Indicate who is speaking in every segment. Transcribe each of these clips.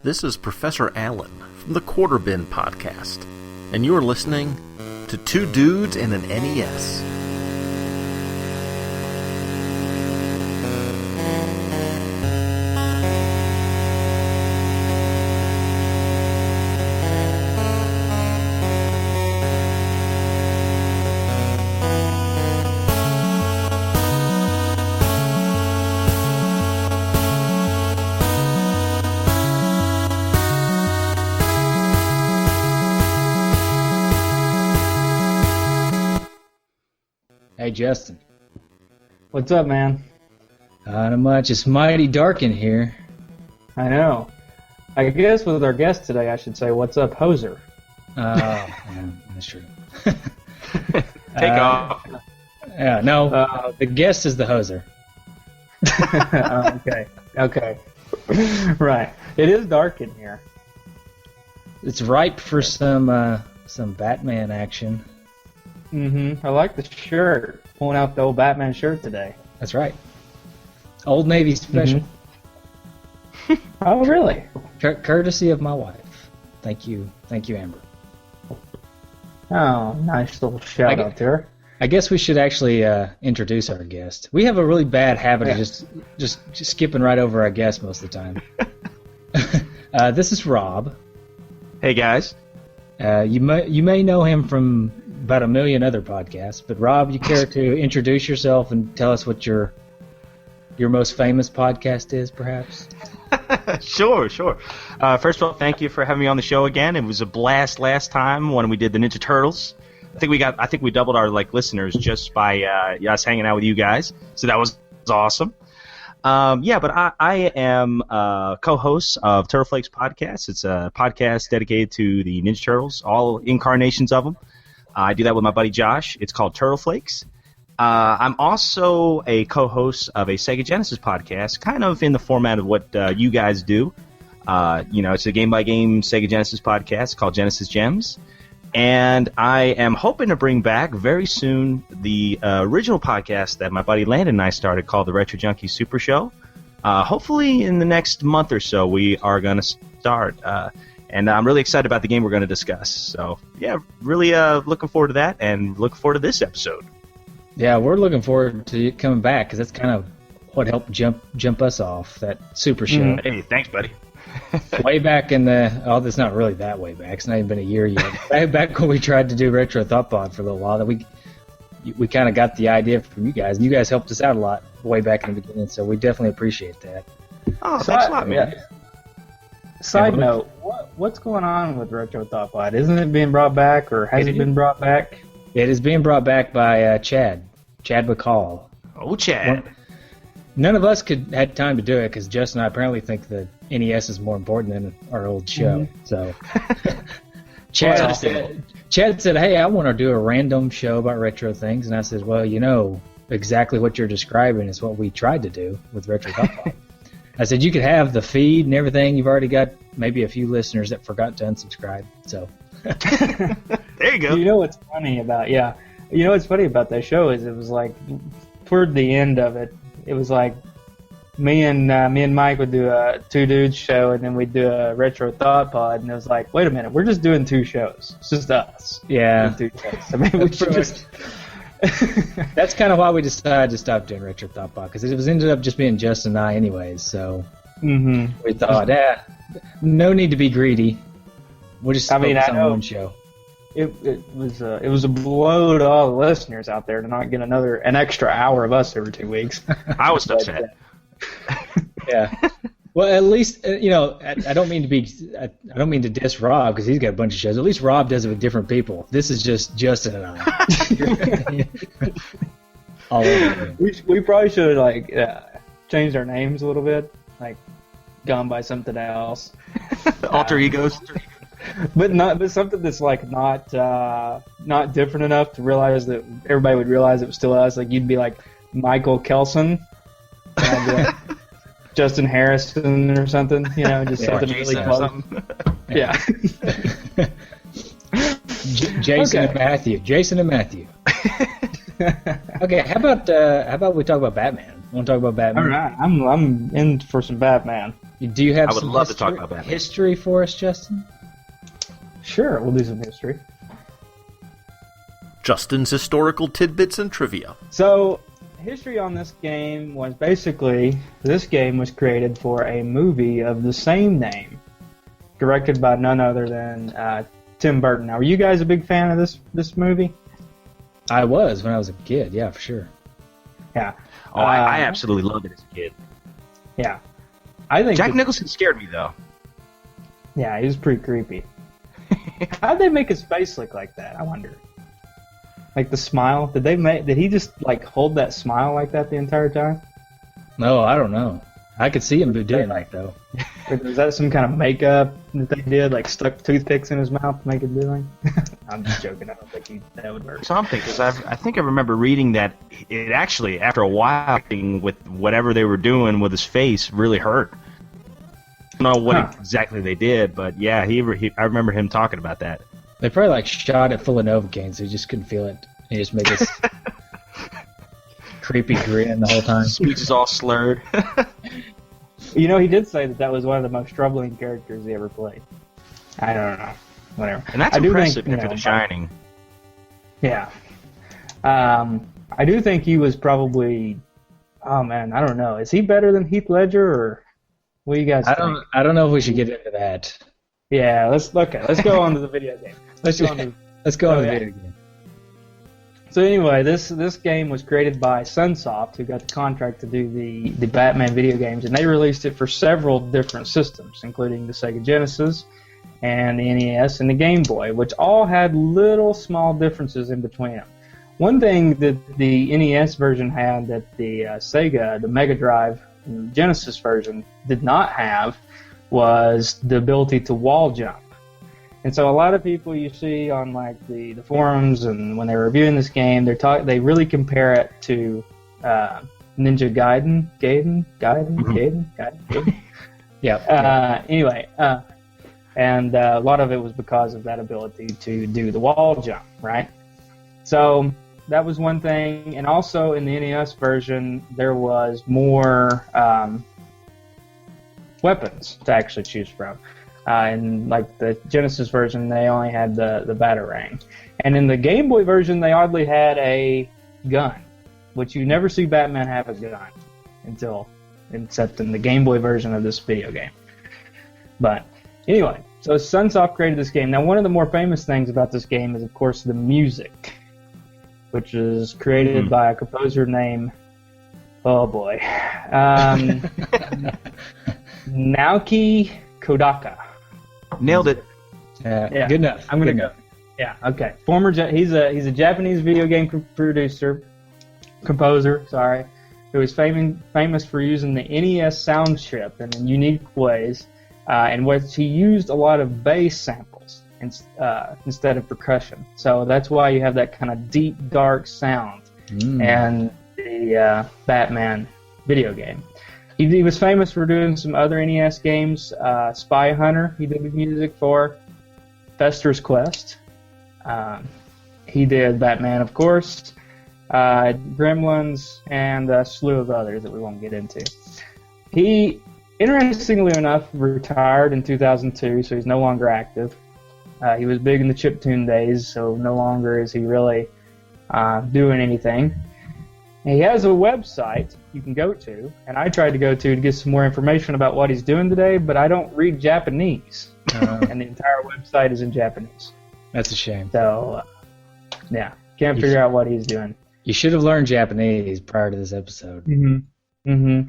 Speaker 1: This is Professor Allen from the Quarter Bin Podcast, and you are listening to Two Dudes and an NES.
Speaker 2: Hey, Justin.
Speaker 3: What's up, man?
Speaker 2: Not much. It's mighty dark in here.
Speaker 3: I know. I guess with our guest today, I should say, what's up, Hoser?
Speaker 2: Yeah, that's true.
Speaker 4: Take off.
Speaker 2: Yeah, no, the guest is the hoser.
Speaker 3: Okay. Right. It is dark in here.
Speaker 2: It's ripe for some Batman action.
Speaker 3: I like the shirt. Pulling out the old Batman shirt today.
Speaker 2: That's right. Old Navy special.
Speaker 3: Oh, really?
Speaker 2: Courtesy of my wife. Thank you, Amber.
Speaker 3: Oh, nice little shout out there.
Speaker 2: I guess we should actually introduce our guest. We have a really bad habit of just skipping right over our guest most of the time. This is Rob.
Speaker 4: Hey, guys.
Speaker 2: You may know him from about a million other podcasts, but Rob, you care to introduce yourself and tell us what your most famous podcast is, perhaps?
Speaker 4: Sure. First of all, thank you for having me on the show again. It was a blast last time when we did the Ninja Turtles. I think we doubled our listeners just by us hanging out with you guys. So that was awesome. But I am co-host of Turtle Flakes Podcast. It's a podcast dedicated to the Ninja Turtles, all incarnations of them. I do that with my buddy Josh. It's called Turtle Flakes. I'm also a co-host of a Sega Genesis podcast, kind of in the format of what you guys do. It's a game-by-game Sega Genesis podcast called Genesis Gems. And I am hoping to bring back very soon the original podcast that my buddy Landon and I started called the Retro Junkie Super Show. Hopefully in the next month or so we are going to start. And I'm really excited about the game we're going to discuss. So, yeah, really looking forward to that and looking forward to this episode.
Speaker 2: Yeah, we're looking forward to you coming back because that's kind of what helped jump us off, that Super Show.
Speaker 4: Hey, thanks, buddy.
Speaker 2: Way back in that's not really that way back. It's not even been a year yet. Back when we tried to do Retro Thought Pod for a little while, that we kind of got the idea from you guys, and you guys helped us out a lot way back in the beginning, so we definitely appreciate that.
Speaker 4: Oh, thanks a lot, man.
Speaker 3: Yeah. Side note, what's going on with Retro Thought Pod? Isn't it being brought back, or has it been brought back?
Speaker 2: It is being brought back by Chad McCall.
Speaker 4: Oh, Chad.
Speaker 2: None of us had time to do it because Justin and I apparently think the NES is more important than our old show. So Chad said, "Hey, I want to do a random show about retro things," and I said, "Well, exactly what you're describing is what we tried to do with Retro Thought Pod." I said, "You could have the feed and everything. You've already got maybe a few listeners that forgot to unsubscribe." So
Speaker 4: there you go.
Speaker 3: You know what's funny about that show is it was like toward the end of it. It was like me and Mike would do a Two Dudes show, and then we'd do a Retro Thought Pod, and it was like, wait a minute, we're just doing two shows. It's just us.
Speaker 2: Yeah.
Speaker 3: Doing two shows. I mean, we should just...
Speaker 2: That's kind of why we decided to stop doing Retro Thought Pod, because it ended up just being Justin and I anyways, so we thought, no need to be greedy. We'll just focus on one show.
Speaker 3: It was a blow to all the listeners out there to not get an extra hour of us every 2 weeks.
Speaker 4: I was upset.
Speaker 2: Yeah. Well, at least I don't mean to diss Rob because he's got a bunch of shows. At least Rob does it with different people. This is just Justin and I. All over.
Speaker 3: We probably should have changed our names a little bit, gone by something else.
Speaker 4: Alter egos.
Speaker 3: But something that's not different enough to realize that everybody would realize it was still us. Like you'd be like Michael Kelson, and I'd be like Justin Harrison or something. Just something really close. Yeah.
Speaker 2: Jason and Matthew. Okay, how about we talk about Batman? Want to talk about Batman?
Speaker 3: All right, I'm in for some Batman.
Speaker 2: Do you have
Speaker 4: I would
Speaker 2: some
Speaker 4: love to talk about Batman.
Speaker 2: history for us, Justin?
Speaker 3: Sure, we'll do some history.
Speaker 1: Justin's historical tidbits and trivia.
Speaker 3: So, history on this game was basically, this game was created for a movie of the same name, directed by none other than Tim Burton. Now, were you guys a big fan of this movie?
Speaker 2: I was when I was a kid, yeah, for sure.
Speaker 3: Yeah.
Speaker 4: Oh, I absolutely loved it as a kid.
Speaker 3: Yeah. I think
Speaker 4: Jack Nicholson scared me, though.
Speaker 3: Yeah, he was pretty creepy. How'd they make his face look like that, I wonder? Like the smile? Did he just like hold that smile like that the entire time?
Speaker 2: No, I don't know. I could see him doing that though.
Speaker 3: Or was that some kind of makeup that they did, like stuck toothpicks in his mouth to make it do like? I'm just joking. I don't think that would work.
Speaker 4: Something, because I think I remember reading that it actually, after a while, acting with whatever they were doing with his face really hurt. I don't know what exactly they did, but yeah, I remember him talking about that.
Speaker 2: They probably like shot it full of Novocaine, so he just couldn't feel it. He just made this creepy grin the whole time.
Speaker 4: Speech is all slurred.
Speaker 3: You know, he did say that was one of the most troubling characters he ever played. I don't know. Whatever.
Speaker 4: And that's impressive after The Shining.
Speaker 3: Yeah. I do think he was probably... Oh, man, I don't know. Is he better than Heath Ledger, or what do you guys think?
Speaker 2: I don't know if we should get into that.
Speaker 3: Yeah, let's go on to the video game. Let's go on to
Speaker 2: the video game.
Speaker 3: So anyway, this game was created by Sunsoft, who got the contract to do the Batman video games, and they released it for several different systems, including the Sega Genesis and the NES and the Game Boy, which all had little small differences in between them. One thing that the NES version had that the Sega, the Mega Drive, and the Genesis version did not have was the ability to wall jump. And so a lot of people you see on like the forums and when they're reviewing this game, they really compare it to Ninja Gaiden.
Speaker 2: Yeah.
Speaker 3: Anyway, and a lot of it was because of that ability to do the wall jump, right? So that was one thing, and also in the NES version there was more weapons to actually choose from. In like the Genesis version, they only had the Batarang. And in the Game Boy version, they oddly had a gun, which you never see Batman have a gun except in the Game Boy version of this video game. But anyway, so Sunsoft created this game. Now, one of the more famous things about this game is, of course, the music, which is created by a composer named, oh boy, Naoki Kodaka.
Speaker 4: Nailed it.
Speaker 3: Yeah,
Speaker 2: good enough.
Speaker 3: I'm gonna go. Yeah, okay. He's a Japanese video game composer. Sorry, who is famous for using the NES sound chip in unique ways, in which he used a lot of bass samples instead of percussion. So that's why you have that kind of deep, dark sound and the Batman video game. He was famous for doing some other NES games. Spy Hunter, he did the music for. Fester's Quest. He did Batman, of course. Gremlins, and a slew of others that we won't get into. He, interestingly enough, retired in 2002, so he's no longer active. He was big in the chiptune days, so no longer is he really doing anything. He has a website you can go to, and I tried to go to get some more information about what he's doing today, but I don't read Japanese, and the entire website is in Japanese.
Speaker 2: That's a shame.
Speaker 3: So, yeah, can't figure out what he's doing.
Speaker 2: You should have learned Japanese prior to this episode.
Speaker 3: Yeah.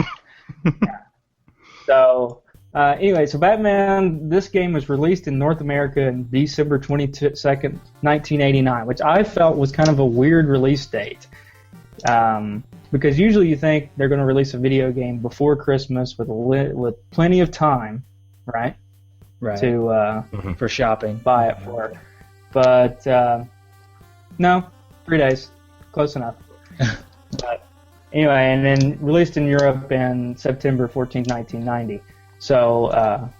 Speaker 3: So, anyway, so Batman, this game was released in North America on December 22nd, 1989, which I felt was kind of a weird release date. Because usually you think they're going to release a video game before Christmas with plenty of time, right?
Speaker 2: Right.
Speaker 3: To
Speaker 2: for shopping.
Speaker 3: buy it for. But no, 3 days, close enough. But anyway, and then released in Europe in September 14th, 1990. So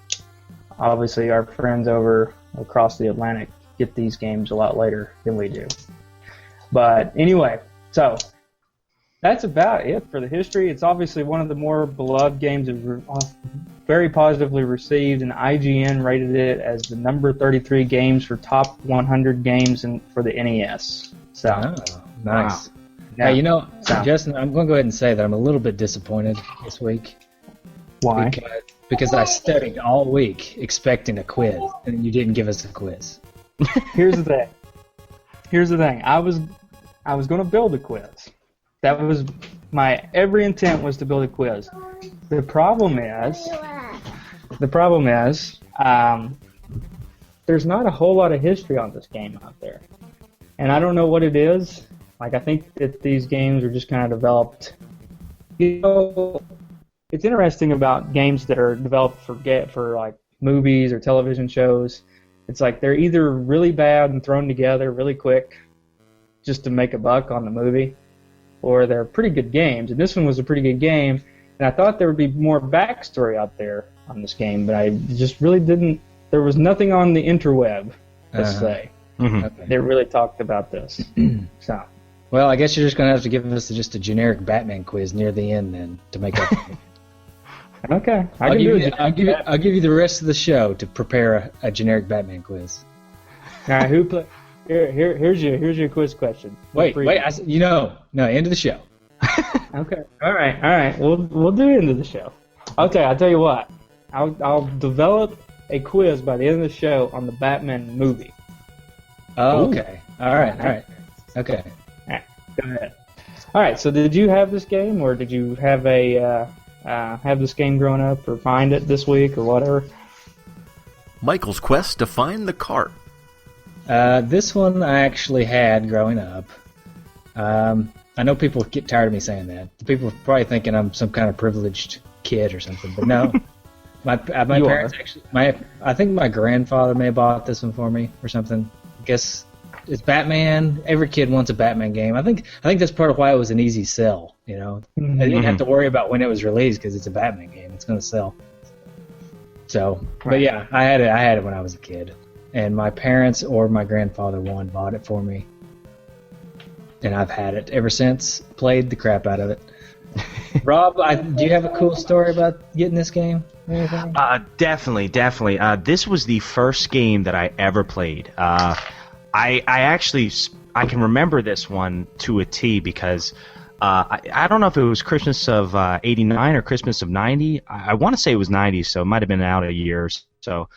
Speaker 3: obviously our friends over across the Atlantic get these games a lot later than we do. But anyway, so that's about it for the history. It's obviously one of the more beloved games, very positively received, and IGN rated it as the number 33 games for top 100 games for the NES. So,
Speaker 2: nice.
Speaker 3: Wow.
Speaker 2: Yeah. Hey, Justin, I'm going to go ahead and say that I'm a little bit disappointed this week.
Speaker 3: Why?
Speaker 2: Because I studied all week expecting a quiz, and you didn't give us a quiz.
Speaker 3: Here's the thing. I was going to build a quiz. That was my every intent was to build a quiz. The problem is, there's not a whole lot of history on this game out there, and I don't know what it is. Like, I think that these games are just kind of developed. It's interesting about games that are developed for like movies or television shows. It's like they're either really bad and thrown together really quick just to make a buck on the movie, or they're pretty good games. And this one was a pretty good game, and I thought there would be more backstory out there on this game, but I just really didn't. There was nothing on the interweb, let's say, that really talked about this. So,
Speaker 2: well, I guess you're just going to have to give us just a generic Batman quiz near the end then to make up.
Speaker 3: Okay,
Speaker 2: I'll give you the rest of the show to prepare a generic Batman quiz.
Speaker 3: All right, here's your quiz question.
Speaker 2: Wait, no, end of the show.
Speaker 3: Okay, all right. We'll do end of the show. Okay, I'll tell you what. I'll develop a quiz by the end of the show on the Batman movie.
Speaker 2: Oh, okay. All right. Okay.
Speaker 3: All right, go ahead. All right. So, did you have this game, or did you have have this game growing up, or find it this week, or whatever?
Speaker 1: Michael's quest to find the cart.
Speaker 2: This one I actually had growing up. I know people get tired of me saying that. People are probably thinking I'm some kind of privileged kid or something, but no. my parents actually. I think my grandfather may have bought this one for me or something. I guess it's Batman. Every kid wants a Batman game. I think that's part of why it was an easy sell. I didn't have to worry about when it was released because it's a Batman game. It's going to sell. So, but yeah, I had it when I was a kid, and my parents or my grandfather bought it for me, and I've had it ever since. Played the crap out of it. Rob, do you have a cool story about getting this game?
Speaker 4: Definitely. This was the first game that I ever played. I can remember this one to a T because I don't know if it was Christmas of 89 or Christmas of 90. I want to say it was 90, so it might have been out a year or so.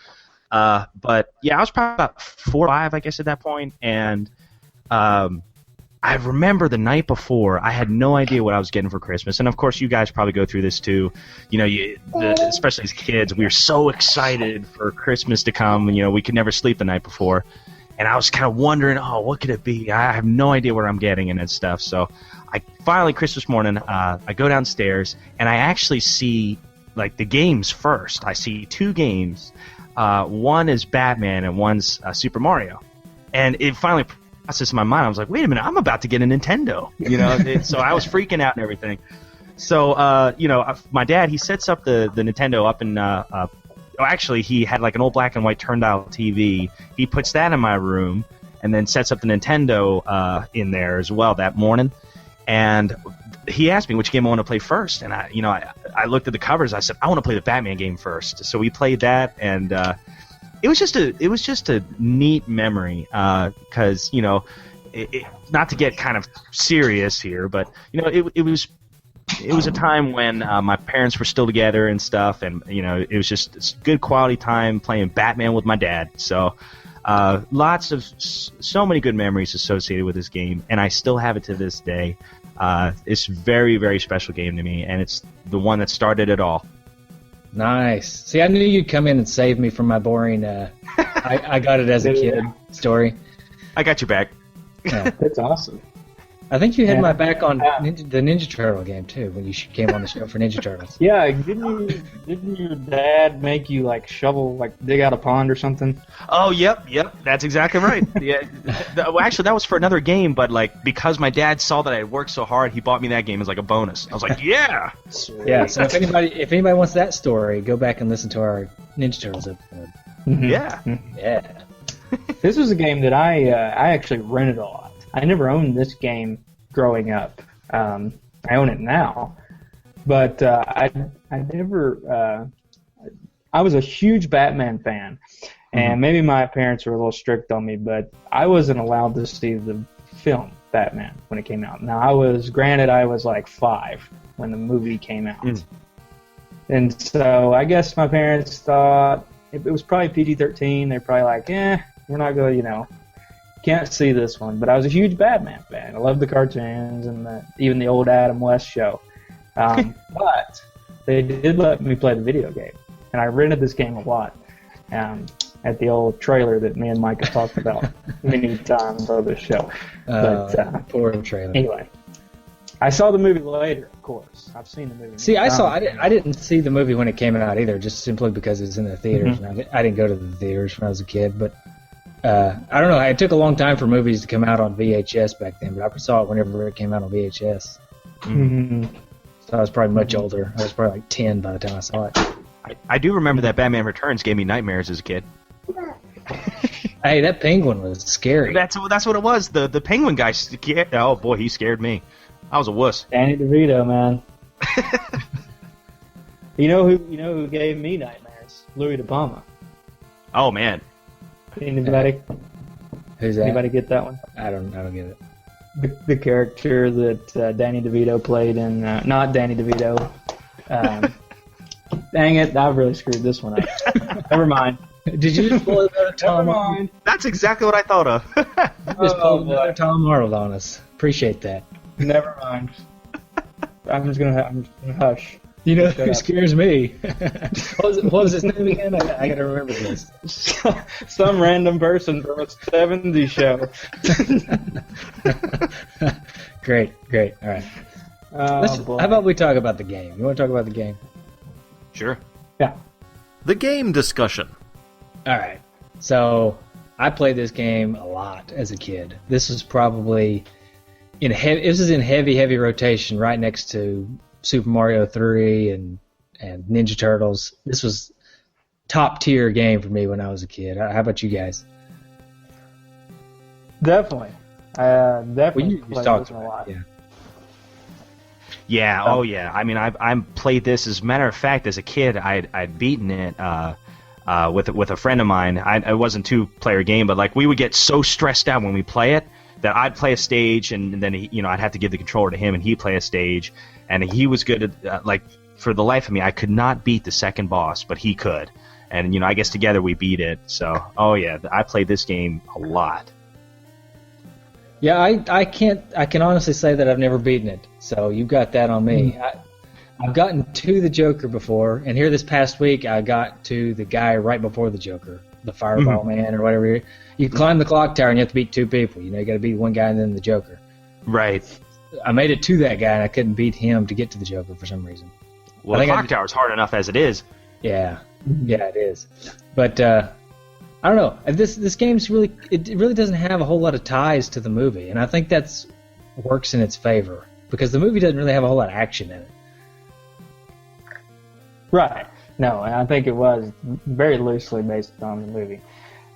Speaker 4: But yeah, I was probably about 4 or 5, I guess, at that point, and I remember the night before, I had no idea what I was getting for Christmas. And, of course, you guys probably go through this, too. Especially as kids, we were so excited for Christmas to come. We could never sleep the night before. And I was kind of wondering, what could it be? I have no idea what I'm getting and stuff. So I finally, Christmas morning, I go downstairs, and I actually see, the games first. I see 2 games. One is Batman, and one's Super Mario. And it finally processed in my mind. I was like, wait a minute, I'm about to get a Nintendo. So I was freaking out and everything. So, my dad, he sets up the Nintendo up in actually, he had an old black and white turn-dial TV. He puts that in my room and then sets up the Nintendo in there as well that morning. And he asked me which game I want to play first. And I looked at the covers. I said, I want to play the Batman game first. So we played that, and it was just a neat memory because not to get kind of serious here, but it was a time when my parents were still together and stuff, and it was just good quality time playing Batman with my dad. So so many good memories associated with this game, and I still have it to this day. It's a very, very special game to me, and it's the one that started it all.
Speaker 2: Nice. See, I knew you'd come in and save me from my boring I got it as a kid story.
Speaker 4: I got your back.
Speaker 2: Yeah.
Speaker 3: That's awesome.
Speaker 2: I think you had my back on the Ninja Turtle game too when you came on the show for Ninja Turtles.
Speaker 3: Yeah, didn't your dad make you dig out a pond or something?
Speaker 4: Oh, yep, that's exactly right. Yeah, well, actually, that was for another game, but because my dad saw that I had worked so hard, he bought me that game as a bonus. I was like, yeah.
Speaker 2: Yeah. So if anybody wants that story, go back and listen to our Ninja Turtles episode.
Speaker 3: Mm-hmm.
Speaker 4: Yeah.
Speaker 2: Yeah.
Speaker 3: This was a game that I actually rented a lot. I never owned this game growing up. I I own it now, but I never. I was a huge Batman fan, and maybe my parents were a little strict on me, but I wasn't allowed to see the film Batman when it came out. Now, I was like 5 when the movie came out. And so I guess my parents thought it was probably PG-13. They're probably like, we're not going to, can't see this one. But I was a huge Batman fan. I loved the cartoons and even the old Adam West show. But they did let me play the video game. And I rented this game a lot at the old trailer that me and Mike have talked about many times on this show.
Speaker 2: Poor trailer.
Speaker 3: Anyway, I saw the movie later, of course. I've seen the movie.
Speaker 2: See, I didn't see the movie when it came out either, just simply because it was in the theaters. And I didn't go to the theaters when I was a kid. But I don't know. It took a long time for movies to come out on VHS back then, but I saw it whenever it came out on VHS. So I was probably much older. I was probably like 10 by the time I saw it.
Speaker 4: I do remember that Batman Returns gave me nightmares as a kid.
Speaker 2: Hey, that penguin was scary.
Speaker 4: That's what it was. The penguin guy scared. Oh boy, he scared me. I was a wuss.
Speaker 3: Danny DeVito, man. You know who gave me nightmares? Louis De Palma.
Speaker 4: Oh man.
Speaker 3: Anybody?
Speaker 2: Who's that?
Speaker 3: Anybody get that one?
Speaker 2: I don't get it.
Speaker 3: The character that Danny DeVito played in, not Danny DeVito. Dang it! I've really screwed this one up. Never mind.
Speaker 2: Did you just pull another Tom?
Speaker 3: Never mind.
Speaker 4: That's exactly what I thought of.
Speaker 2: You just pulled another Tom Arnold on us. Appreciate that.
Speaker 3: Never mind. I'm just gonna hush.
Speaker 2: You know who scares me? What was his name again? I gotta remember this.
Speaker 3: Some random person from a '70s show.
Speaker 2: Great. All right. How about we talk about the game? You want to talk about the game?
Speaker 4: Sure.
Speaker 3: Yeah.
Speaker 1: The game discussion.
Speaker 2: All right. So I played this game a lot as a kid. This was probably in heavy rotation, right next to Super Mario 3 and Ninja Turtles. This was top tier game for me when I was a kid. How about you guys?
Speaker 3: Definitely. Definitely.
Speaker 2: You talked about
Speaker 3: a lot.
Speaker 2: Yeah.
Speaker 4: Yeah. Oh yeah. I mean, I played this. As a matter of fact, as a kid, I'd beaten it with a friend of mine. It wasn't a 2-player game, but like we would get so stressed out when we play it that I'd play a stage and then I'd have to give the controller to him and he'd play a stage, and he was good at like for the life of me I could not beat the second boss, but he could, and I guess together we beat it. So I played this game a lot.
Speaker 2: Yeah, I can honestly say that I've never beaten it. So you've got that on me. I've gotten to the Joker before, and here this past week I got to the guy right before the Joker, the Fireball Man or whatever. You climb the clock tower and you have to beat 2 people. You got to beat one guy and then the Joker.
Speaker 4: Right.
Speaker 2: I made it to that guy and I couldn't beat him to get to the Joker for some reason.
Speaker 4: Well, the clock tower's hard enough as it is.
Speaker 2: Yeah, it is. But I don't know. This game's really doesn't have a whole lot of ties to the movie, and I think that's works in its favor because the movie doesn't really have a whole lot of action in it.
Speaker 3: Right. No, and I think it was very loosely based on the movie.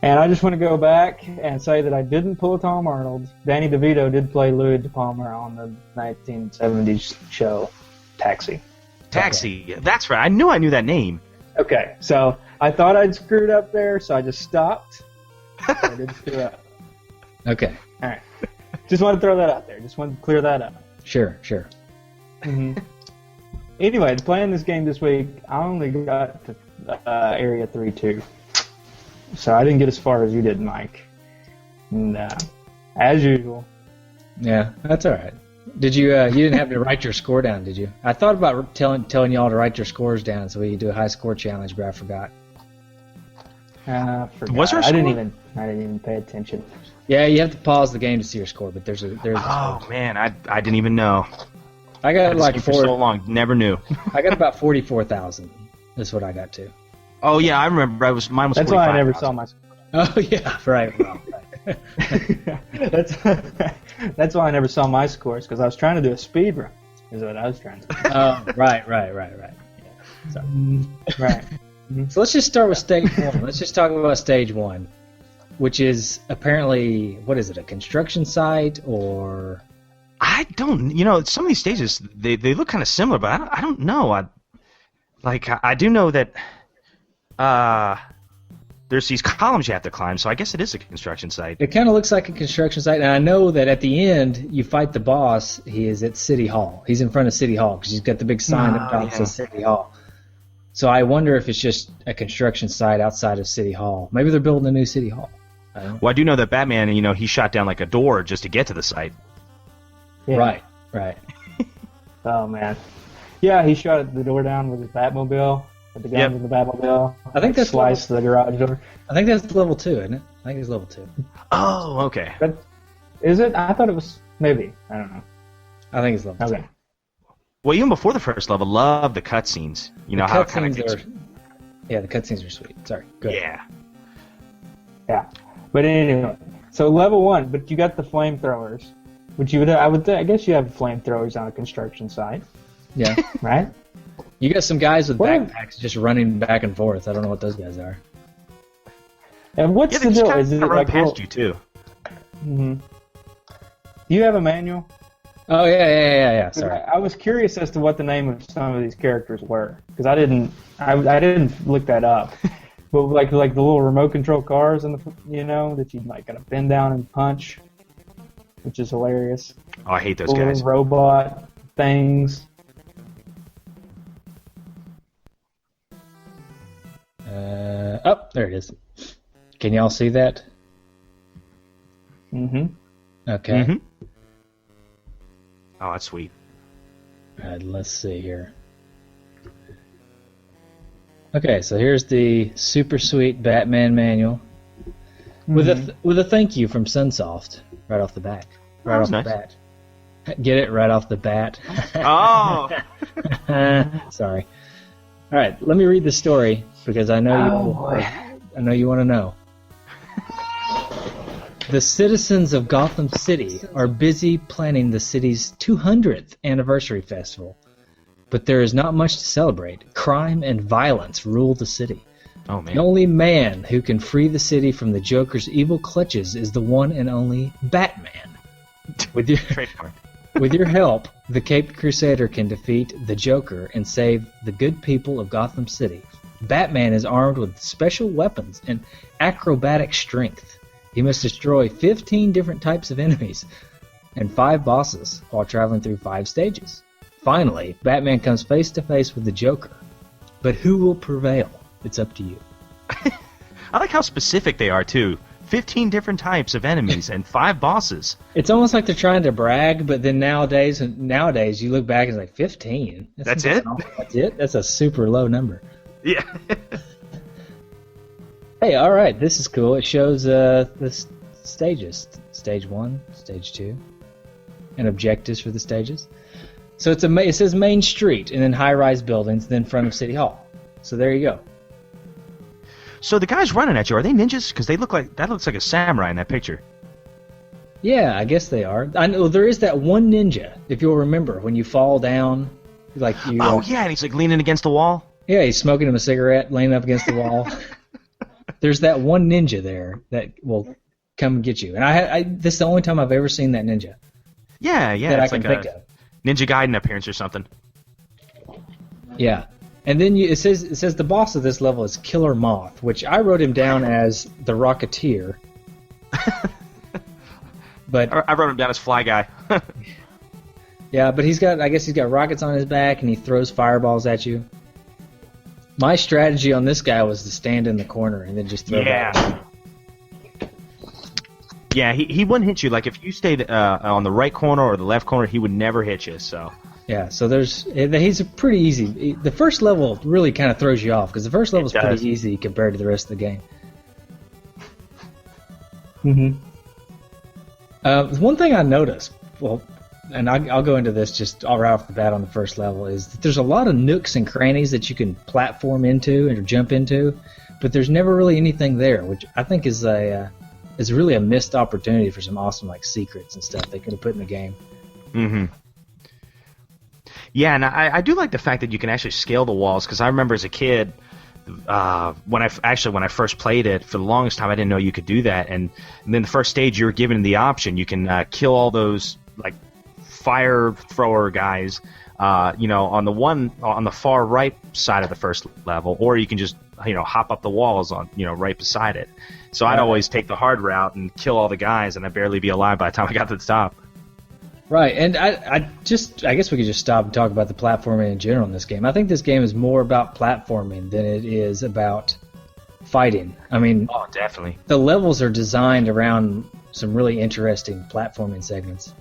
Speaker 3: And I just want to go back and say that I didn't pull a Tom Arnold. Danny DeVito did play Louis De Palma on the 1970s show Taxi.
Speaker 4: Taxi. Okay. That's right. I knew that name.
Speaker 3: Okay, so I thought I'd screwed up there, so I just stopped. I didn't screw up.
Speaker 2: Okay.
Speaker 3: All right. Just wanted to throw that out there. Just wanted to clear that up.
Speaker 2: Sure.
Speaker 3: Mm-hmm. Anyway, playing this game this week, I only got to Area 3-2. So I didn't get as far as you did, Mike. And as usual.
Speaker 2: Yeah, that's all right. Did you? You didn't have to write your score down, did you? I thought about telling y'all to write your scores down so we could do a high score challenge, but I forgot.
Speaker 4: Was there a score?
Speaker 3: I didn't even pay attention.
Speaker 2: Yeah, you have to pause the game to see your score, but there's a
Speaker 4: Oh man, I didn't even know.
Speaker 2: I got like
Speaker 4: for so long, never knew.
Speaker 2: I got about 44,000. That's what I got to.
Speaker 4: Oh yeah, I remember. Mine was.
Speaker 3: That's why I never saw my.
Speaker 2: Oh yeah, right. Well, right.
Speaker 3: That's why I never saw my scores, because I was trying to do a speed run. Is what I was trying to do.
Speaker 2: Oh, right. Yeah. Sorry.
Speaker 3: Right.
Speaker 2: So let's just start with stage 1. Let's just talk about stage 1, which is apparently, what is it, a construction site or?
Speaker 4: I don't. Some of these stages they look kind of similar, but I don't know. I do know that there's these columns you have to climb, so I guess it is a construction site.
Speaker 2: It kind of looks like a construction site, and I know that at the end you fight the boss. He is at City Hall. He's in front of City Hall because he's got the big sign up top that says City Hall. So I wonder if it's just a construction site outside of City Hall. Maybe they're building a new City Hall.
Speaker 4: Well, I do know that Batman, he shot down like a door just to get to the site.
Speaker 3: Yeah.
Speaker 2: Right.
Speaker 3: Oh man. Yeah, he shot the door down with his Batmobile. With the guns in the Batmobile.
Speaker 2: I think that's
Speaker 3: sliced the garage door.
Speaker 2: I think that's level 2, isn't it? I think it's level 2.
Speaker 4: Oh, okay.
Speaker 3: But is it? I thought it was maybe. I don't know.
Speaker 2: I think it's level 2.
Speaker 4: Well, even before the first level, love the cutscenes. How it kind of gets...
Speaker 2: Yeah, the cutscenes are sweet. Sorry. Go ahead.
Speaker 3: Yeah. But anyway, so level 1, but you got the flamethrowers, which I guess you have flamethrowers on a construction site.
Speaker 2: Yeah.
Speaker 3: Right?
Speaker 2: You got some guys with backpacks just running back and forth. I don't know what those guys are.
Speaker 3: And what's the deal? Is it like
Speaker 4: past you too?
Speaker 3: Mm-hmm. Do you have a manual?
Speaker 2: Oh yeah. Sorry.
Speaker 3: I was curious as to what the name of some of these characters were because I didn't look that up. But like the little remote control cars and that you like gotta bend down and punch, which is hilarious.
Speaker 4: Oh, I hate those
Speaker 3: little
Speaker 4: guys.
Speaker 3: Robot things.
Speaker 2: There it is. Can y'all see that?
Speaker 3: Mm-hmm.
Speaker 2: Okay.
Speaker 4: Mm-hmm. Oh, that's sweet.
Speaker 2: All right, let's see here. Okay, so here's the super sweet Batman manual with a thank you from Sunsoft right off the bat. Right off the bat. Get it right off the bat.
Speaker 4: Oh.
Speaker 2: Sorry. All right, let me read the story because I know you want to know. The citizens of Gotham City are busy planning the city's 200th anniversary festival, but there is not much to celebrate. Crime and violence rule the city.
Speaker 4: Oh man!
Speaker 2: The only man who can free the city from the Joker's evil clutches is the one and only Batman. With your help, the Caped Crusader can defeat the Joker and save the good people of Gotham City. Batman is armed with special weapons and acrobatic strength. He must destroy 15 different types of enemies and 5 bosses while traveling through 5 stages. Finally, Batman comes face to face with the Joker. But who will prevail? It's up to you.
Speaker 4: I like how specific they are, too. 15 different types of enemies and 5 bosses.
Speaker 2: It's almost like they're trying to brag, but then nowadays you look back and it's like 15.
Speaker 4: That's it?
Speaker 2: That's it? That's a super low number.
Speaker 4: Yeah.
Speaker 2: Hey, all right, this is cool. It shows the stages. Stage 1, Stage 2, and objectives for the stages. So it says Main Street, and then high-rise buildings, then front of City Hall. So there you go.
Speaker 4: So the guys running at you, are they ninjas? Because that looks like a samurai in that picture.
Speaker 2: Yeah, I guess they are. I know there is that one ninja, if you'll remember, when you fall down, like you.
Speaker 4: Oh yeah, and he's like leaning against the wall.
Speaker 2: Yeah, he's smoking him a cigarette, leaning up against the wall. There's that one ninja there that will come and get you, and this is the only time I've ever seen that ninja.
Speaker 4: Yeah,
Speaker 2: that
Speaker 4: it's
Speaker 2: I can
Speaker 4: like
Speaker 2: think of.
Speaker 4: Ninja Gaiden appearance or something.
Speaker 2: Yeah, and then it says the boss of this level is Killer Moth, which I wrote him down as the Rocketeer. But
Speaker 4: I wrote him down as Fly Guy.
Speaker 2: yeah, but he's got rockets on his back and he throws fireballs at you. My strategy on this guy was to stand in the corner and then just throw
Speaker 4: Yeah. Yeah, he wouldn't hit you. Like if you stayed on the right corner or the left corner, he would never hit you. So
Speaker 2: yeah, so he's a pretty easy. The first level really kind of throws you off because the first level is pretty easy compared to the rest of the game. One thing I noticed, and I'll go into this just right off the bat on the first level, is that there's a lot of nooks and crannies that you can platform into or jump into, but there's never really anything there, which I think is really a missed opportunity for some awesome like secrets and stuff they could have put in the game.
Speaker 4: Mm-hmm. Yeah, and I do like the fact that you can actually scale the walls, because I remember as a kid, when I first played it, for the longest time I didn't know you could do that, and then the first stage you were given the option, you can kill all those like fire thrower guys, on the far right side of the first level, or you can just hop up the walls on right beside it. So I'd always take the hard route and kill all the guys, and I'd barely be alive by the time I got to the top.
Speaker 2: Right, and I guess we could just stop and talk about the platforming in general in this game. I think this game is more about platforming than it is about fighting. I mean,
Speaker 4: oh, definitely.
Speaker 2: The levels are designed around some really interesting platforming segments.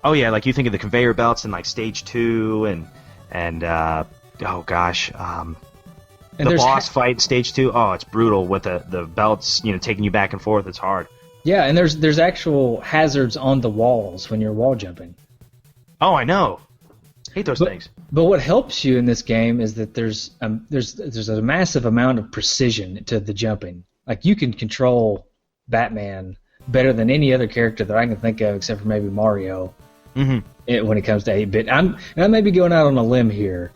Speaker 4: Oh yeah, like you think of the conveyor belts in like Stage 2 and oh gosh, the boss fight in Stage 2. Oh, it's brutal with the belts, taking you back and forth. It's hard.
Speaker 2: Yeah, and there's actual hazards on the walls when you're wall jumping.
Speaker 4: Oh, I know. Hate those things.
Speaker 2: But what helps you in this game is that there's a massive amount of precision to the jumping. Like you can control Batman better than any other character that I can think of, except for maybe Mario. When it comes to 8-bit, I may be going out on a limb here,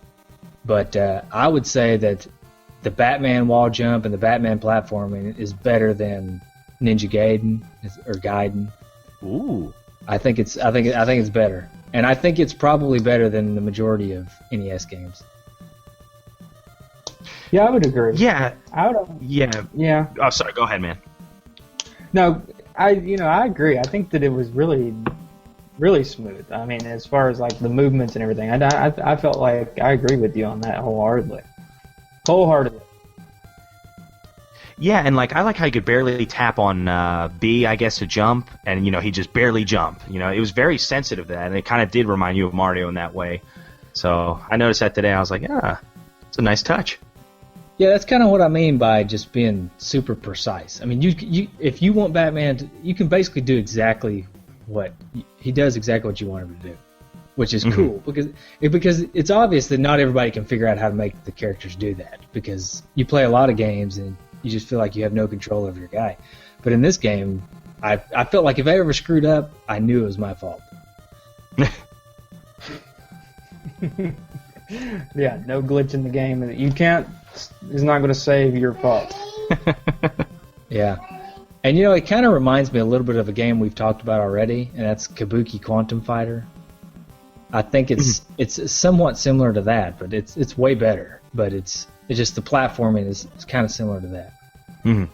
Speaker 2: but I would say that the Batman wall jump and the Batman platforming is better than Ninja Gaiden or Gaiden.
Speaker 4: Ooh,
Speaker 2: I think it's better, and I think it's probably better than the majority of NES games.
Speaker 3: Yeah, I would agree.
Speaker 4: Yeah,
Speaker 3: Yeah.
Speaker 4: Oh, sorry. Go ahead, man.
Speaker 3: No, I agree. I think that it was really, really smooth. I mean, as far as like the movements and everything, I felt like I agree with you on that wholeheartedly.
Speaker 4: Yeah, and I like how you could barely tap on B, I guess, to jump, and he just barely jump. It was very sensitive to that, and it kind of did remind you of Mario in that way. So I noticed that today. I was like, it's a nice touch.
Speaker 2: Yeah, that's kind of what I mean by just being super precise. I mean, you if you want Batman, you can basically do exactly what he does, exactly what you want him to do, which is cool because it's obvious that not everybody can figure out how to make the characters do that, because you play a lot of games and you just feel like you have no control over your guy. But in this game, I felt like if I ever screwed up, I knew it was my fault.
Speaker 3: Yeah, no glitch in the game. You can't. It's not going to save your fault.
Speaker 2: Yeah. And it kind of reminds me a little bit of a game we've talked about already, and that's Kabuki Quantum Fighter. I think it's somewhat similar to that, but it's way better. But it's just the platforming is kind of similar to that.
Speaker 4: Mm-hmm.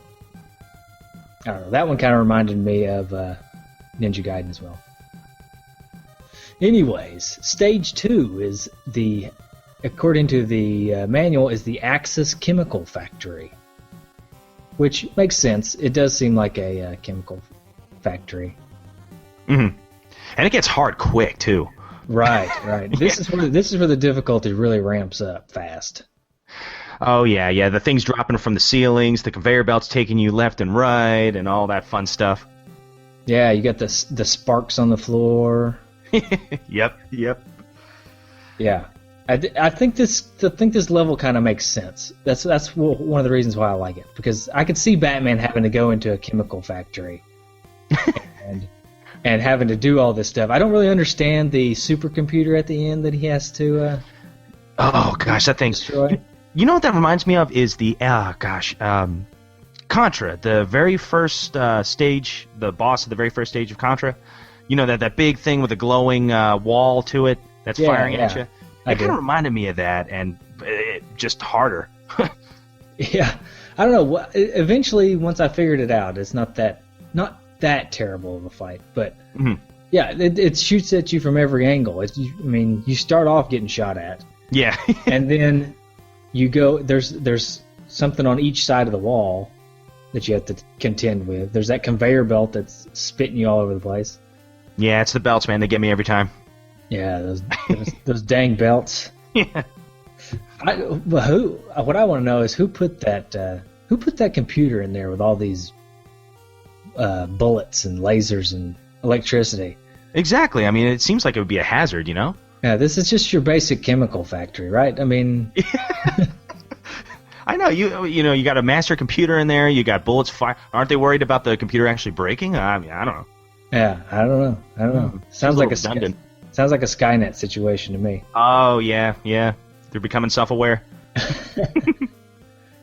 Speaker 2: I don't know. That one kind of reminded me of Ninja Gaiden as well. Anyways, Stage 2 is according to the manual, is the Axis Chemical Factory, which makes sense. It does seem like a chemical factory.
Speaker 4: Mm-hmm. And it gets hard quick too.
Speaker 2: Right. This is where the difficulty really ramps up fast.
Speaker 4: Oh yeah. The things dropping from the ceilings, the conveyor belts taking you left and right, and all that fun stuff.
Speaker 2: Yeah, you got the sparks on the floor.
Speaker 4: Yep.
Speaker 2: Yeah, I think this level kind of makes sense. That's one of the reasons why I like it, because I could see Batman having to go into a chemical factory and having to do all this stuff. I don't really understand the supercomputer at the end that he has to.
Speaker 4: Oh gosh, that thing's
Speaker 2: destroy.
Speaker 4: You know what that reminds me of is the Contra, the very first stage, the boss of the very first stage of Contra. That big thing with a glowing wall to it that's firing at you. It kind of reminded me of that, and just harder.
Speaker 2: Yeah, I don't know. Eventually, once I figured it out, it's not that terrible of a fight, but yeah, it shoots at you from every angle. You start off getting shot at.
Speaker 4: Yeah,
Speaker 2: and then you go. There's something on each side of the wall that you have to contend with. There's that conveyor belt that's spitting you all over the place.
Speaker 4: Yeah, it's the belts, man. They get me every time.
Speaker 2: Yeah, those dang belts.
Speaker 4: Yeah.
Speaker 2: What I want to know is who put that computer in there with all these bullets and lasers and electricity.
Speaker 4: Exactly. I mean, it seems like it would be a hazard,
Speaker 2: Yeah, this is just your basic chemical factory, right? I mean,
Speaker 4: I know you got a master computer in there. You got bullets fire. Aren't they worried about the computer actually breaking? I mean, I don't know.
Speaker 2: Yeah, I don't know. Sounds like a Skynet situation to me.
Speaker 4: Oh yeah. They're becoming self-aware.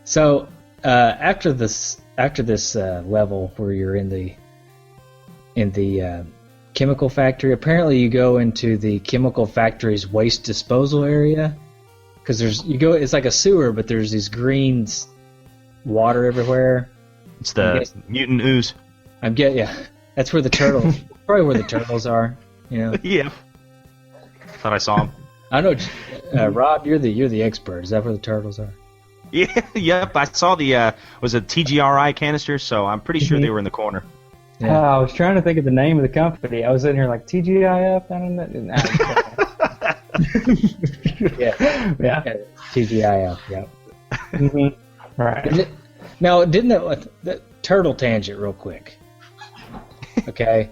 Speaker 2: So after this level where you're in the chemical factory. Apparently, you go into the chemical factory's waste disposal area because it's like a sewer, but there's these green water everywhere.
Speaker 4: It's the mutant ooze.
Speaker 2: Yeah, that's where the turtles. Probably where the turtles are. You know.
Speaker 4: Yeah. Thought I saw them.
Speaker 2: I know, Rob. You're the expert. Is that where the turtles are?
Speaker 4: Yeah. Yep. I saw the was it TGRI canister, so I'm pretty sure they were in the corner.
Speaker 2: Yeah.
Speaker 3: I was trying to think of the name of the company. I was sitting here like TGIF. I don't know. Yeah.
Speaker 2: TGIF. Yeah.
Speaker 3: Mm-hmm. Right.
Speaker 2: Now, didn't that turtle tangent real quick? Okay.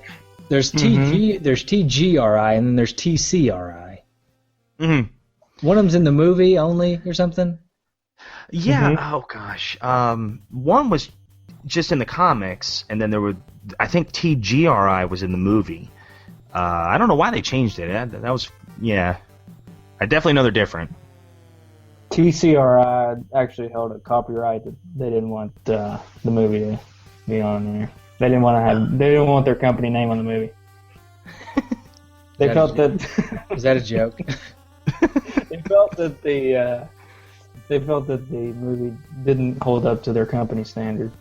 Speaker 2: There's there's TGRI, and then there's TCRI.
Speaker 4: Mm-hmm.
Speaker 2: One of them's in the movie only, or something.
Speaker 4: Yeah. Oh gosh. One was just in the comics, and then there were. I think TGRI was in the movie. I don't know why they changed it. That was I definitely know they're different.
Speaker 3: TCRI actually held a copyright that they didn't want the movie to be on there. They didn't want their company name on the movie. They felt that.
Speaker 2: Is that a joke?
Speaker 3: They felt that the movie didn't hold up to their company standards.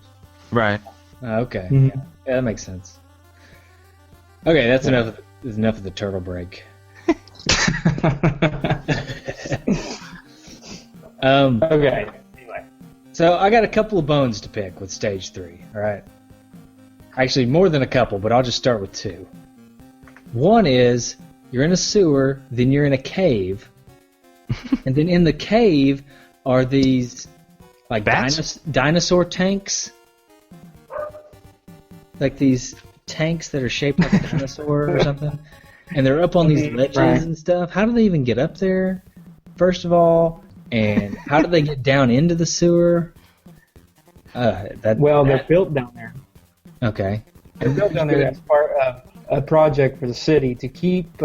Speaker 4: Right.
Speaker 2: Okay.
Speaker 3: Mm-hmm.
Speaker 2: Yeah, that makes sense. Okay, that's enough of the turtle break.
Speaker 3: Okay. Anyway.
Speaker 2: So I got a couple of bones to pick with Stage 3, all right? Actually, more than a couple, but I'll just start with two. One is, you're in a sewer, then you're in a cave, and then in the cave are these like dinosaur tanks. Like these tanks that are shaped like a dinosaur or something. And they're up on these ledges and stuff. How do they even get up there, first of all? And how do they get down into the sewer?
Speaker 3: They're built down there.
Speaker 2: Okay.
Speaker 3: They're built down there as part of a project for the city to keep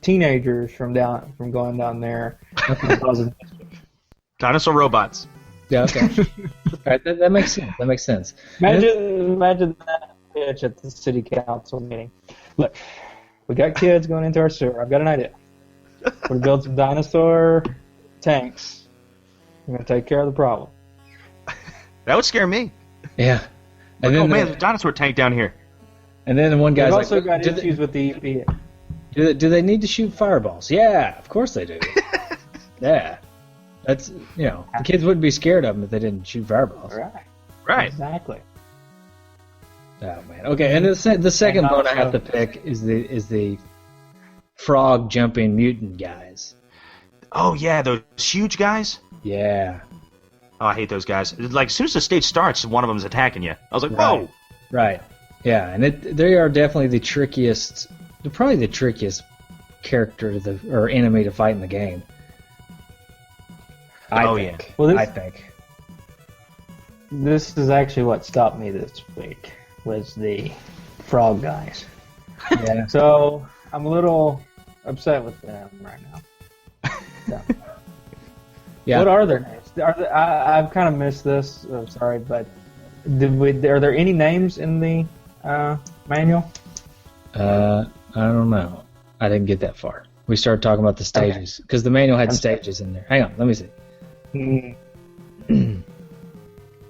Speaker 3: teenagers from going down there.
Speaker 4: Dinosaur robots.
Speaker 2: Yeah, okay. All right, that makes sense. That makes sense.
Speaker 3: Imagine that pitch at the city council meeting. Look, we got kids going into our sewer. I've got an idea. We're going to build some dinosaur tanks. We're going to take care of the problem.
Speaker 4: That would scare me.
Speaker 2: Yeah. And
Speaker 4: then, there's a dinosaur tank down here.
Speaker 2: And then one guy's
Speaker 3: We've also
Speaker 2: like,
Speaker 3: got issues with the EPA.
Speaker 2: Do they need to shoot fireballs? Yeah, of course they do. Yeah. That's, the kids wouldn't be scared of them if they didn't shoot fireballs.
Speaker 4: Right.
Speaker 3: Exactly.
Speaker 2: Oh man. Okay, and the second bone I have to pick is the frog jumping mutant guys.
Speaker 4: Oh yeah, those huge guys.
Speaker 2: Yeah.
Speaker 4: Oh, I hate those guys. Like as soon as the stage starts, one of them's attacking you. I was like, whoa.
Speaker 2: Right. Yeah, and they are definitely the trickiest. They're probably the trickiest character or enemy to fight in the game. I think.
Speaker 3: Well,
Speaker 2: I think.
Speaker 3: This is actually what stopped me this week, was the frog guys.
Speaker 2: Yeah.
Speaker 3: So I'm a little upset with them right now. So.
Speaker 2: Yeah.
Speaker 3: What are their names? I've kind of missed this. I'm sorry, but are there any names in the manual?
Speaker 2: I don't know. I didn't get that far. We started talking about the stages because the manual had stages in there. Hang on, let me see.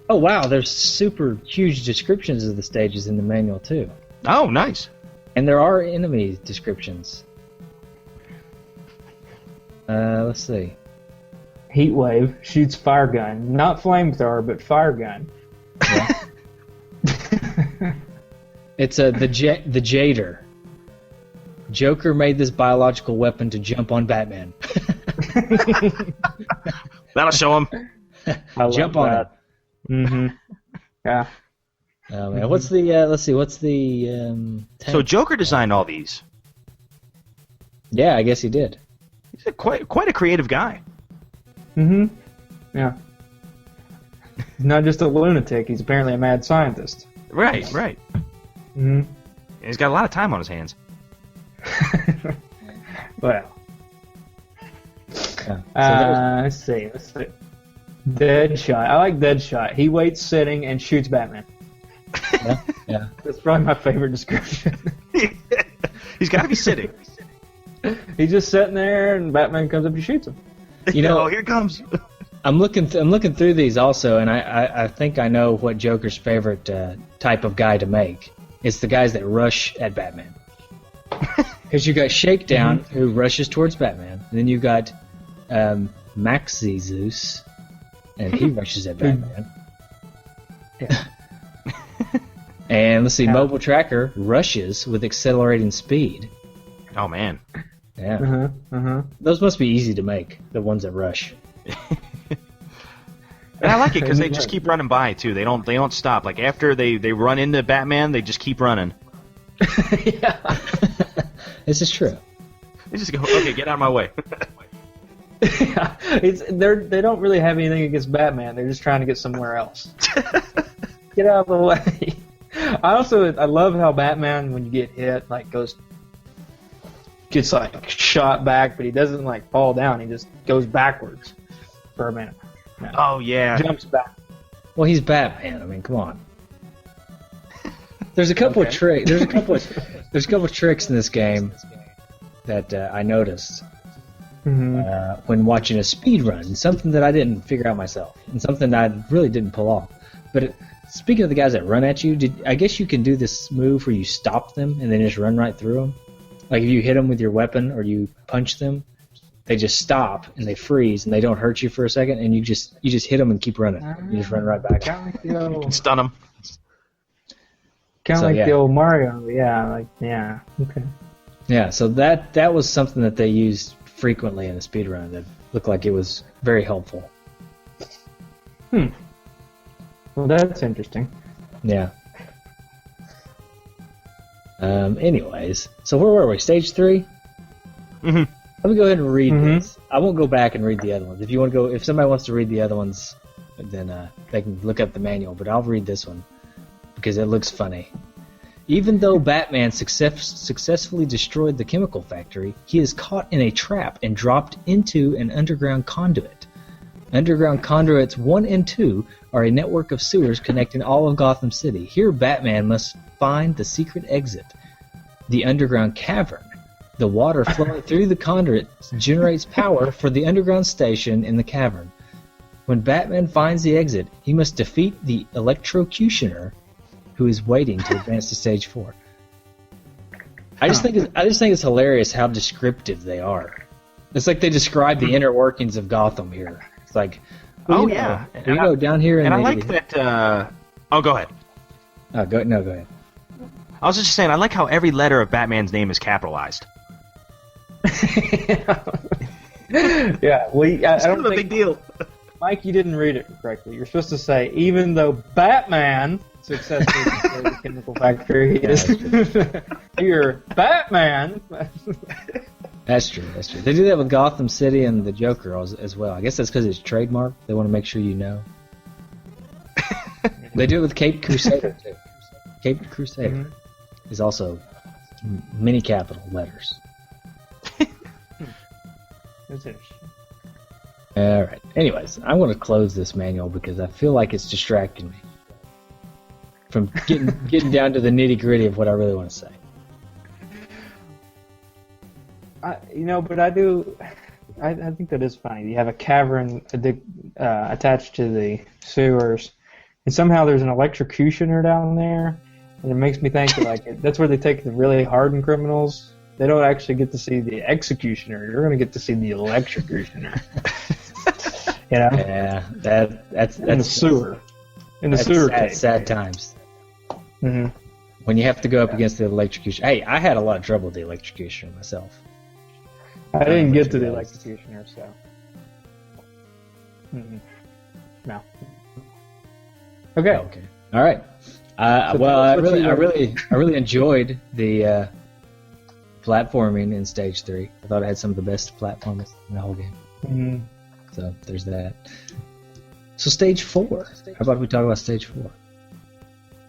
Speaker 2: Oh wow, there's super huge descriptions of the stages in the manual too.
Speaker 4: Oh, nice.
Speaker 2: And there are enemy descriptions. Let's see.
Speaker 3: Heat wave shoots fire gun, not flamethrower, but fire gun.
Speaker 2: Yeah. It's the Jader. Joker made this biological weapon to jump on Batman.
Speaker 4: That'll show him.
Speaker 2: Jump on it.
Speaker 3: Mm-hmm. Yeah.
Speaker 2: Oh man, what's the? Let's see. What's the?
Speaker 4: So Joker designed all these.
Speaker 2: Yeah, I guess he did.
Speaker 4: He's quite a creative guy.
Speaker 3: Mm-hmm. Yeah. He's not just a lunatic. He's apparently a mad scientist.
Speaker 4: Right.
Speaker 3: Mm-hmm.
Speaker 4: He's got a lot of time on his hands.
Speaker 3: Well.
Speaker 2: Yeah.
Speaker 3: Let's see. Deadshot. I like Deadshot. He waits sitting and shoots Batman.
Speaker 2: Yeah.
Speaker 3: That's probably my favorite description.
Speaker 4: He's got to be sitting.
Speaker 3: He's just sitting there, and Batman comes up and shoots him.
Speaker 2: You know,
Speaker 4: oh, here it comes.
Speaker 2: I'm looking through these also, and I think I know what Joker's favorite type of guy to make. It's the guys that rush at Batman. Because you got Shakedown, who rushes towards Batman, and then you got Maxi Zeus, and he rushes at Batman.
Speaker 3: Yeah.
Speaker 2: And let's see, Mobile Tracker rushes with accelerating speed.
Speaker 4: Oh man.
Speaker 2: Yeah. Those must be easy to make, the ones that rush.
Speaker 4: And I like it because they just keep running by too. They don't stop. Like after they run into Batman, they just keep running.
Speaker 3: Yeah.
Speaker 2: This is true.
Speaker 4: They just go, okay, get out of my way.
Speaker 3: Yeah. They don't really have anything against Batman. They're just trying to get somewhere else. Get out of the way. I love how Batman, when you get hit, like gets like shot back, but he doesn't like fall down. He just goes backwards for a minute.
Speaker 4: Oh yeah.
Speaker 3: Jumps back.
Speaker 2: Well, he's Batman. I mean, come on. There's a couple of tricks. There's a couple of tricks in this game that I noticed when watching a speed run. Something that I didn't figure out myself, and something that I really didn't pull off. But speaking of the guys that run at you, I guess you can do this move where you stop them and then just run right through them. Like if you hit them with your weapon or you punch them, they just stop and they freeze and they don't hurt you for a second, and you just hit them and keep running. You just run right back.
Speaker 3: Kind of like
Speaker 4: You can stun them.
Speaker 3: the old Mario. Yeah, okay.
Speaker 2: Yeah, so that was something that they used frequently in the speedrun that looked like it was very helpful.
Speaker 3: Well, that's interesting.
Speaker 2: Yeah. Anyways, so where were we? Stage 3?
Speaker 4: Mm-hmm.
Speaker 2: Let me go ahead and read this. I won't go back and read the other ones. If somebody wants to read the other ones, then they can look up the manual. But I'll read this one because it looks funny. Even though Batman successfully destroyed the chemical factory, he is caught in a trap and dropped into an underground conduit. Underground conduits 1 and 2 are a network of sewers connecting all of Gotham City. Here, Batman must find the secret exit, the underground cavern. The water flowing through the conduit generates power for the underground station in the cavern. When Batman finds the exit, he must defeat the electrocutioner, who is waiting to advance to stage 4. I just think it's hilarious how descriptive they are. It's like they describe the inner workings of Gotham here. It's like, well, you know, down here,
Speaker 4: and I like that. Go ahead.
Speaker 2: Go ahead.
Speaker 4: I was just saying, I like how every letter of Batman's name is capitalized.
Speaker 3: Yeah, well, I don't think,
Speaker 4: a big deal.
Speaker 3: Mike, you didn't read it correctly. You're supposed to say, even though Batman successfully destroyed the chemical factory, here, Batman.
Speaker 2: That's true. They do that with Gotham City and the Joker as well. I guess that's because it's trademarked. They want to make sure you know. They do it with Caped Crusader, too. Caped Crusader is also many capital letters.
Speaker 3: That's interesting.
Speaker 2: All right. Anyways, I'm going to close this manual because I feel like it's distracting me from getting down to the nitty-gritty of what I really want to say.
Speaker 3: But I do. I think that is funny. You have a cavern attached to the sewers, and somehow there's an electrocutioner down there, and it makes me think like that's where they take the really hardened criminals. They don't actually get to see the executioner. You're going to get to see the electrocutioner. You know?
Speaker 2: Yeah, that's
Speaker 3: in the sewer. In the sewer.
Speaker 2: Sad times.
Speaker 3: Mm-hmm.
Speaker 2: When you have to go up against the electrocutioner. Hey, I had a lot of trouble with the electrocutioner myself.
Speaker 3: I didn't get to the electrocutioner, so. No. Okay.
Speaker 2: All right. I really enjoyed the platforming in Stage 3. I thought it had some of the best platforming in the whole game.
Speaker 3: Mm-hmm.
Speaker 2: So there's that. So Stage 4. How about we talk about Stage 4?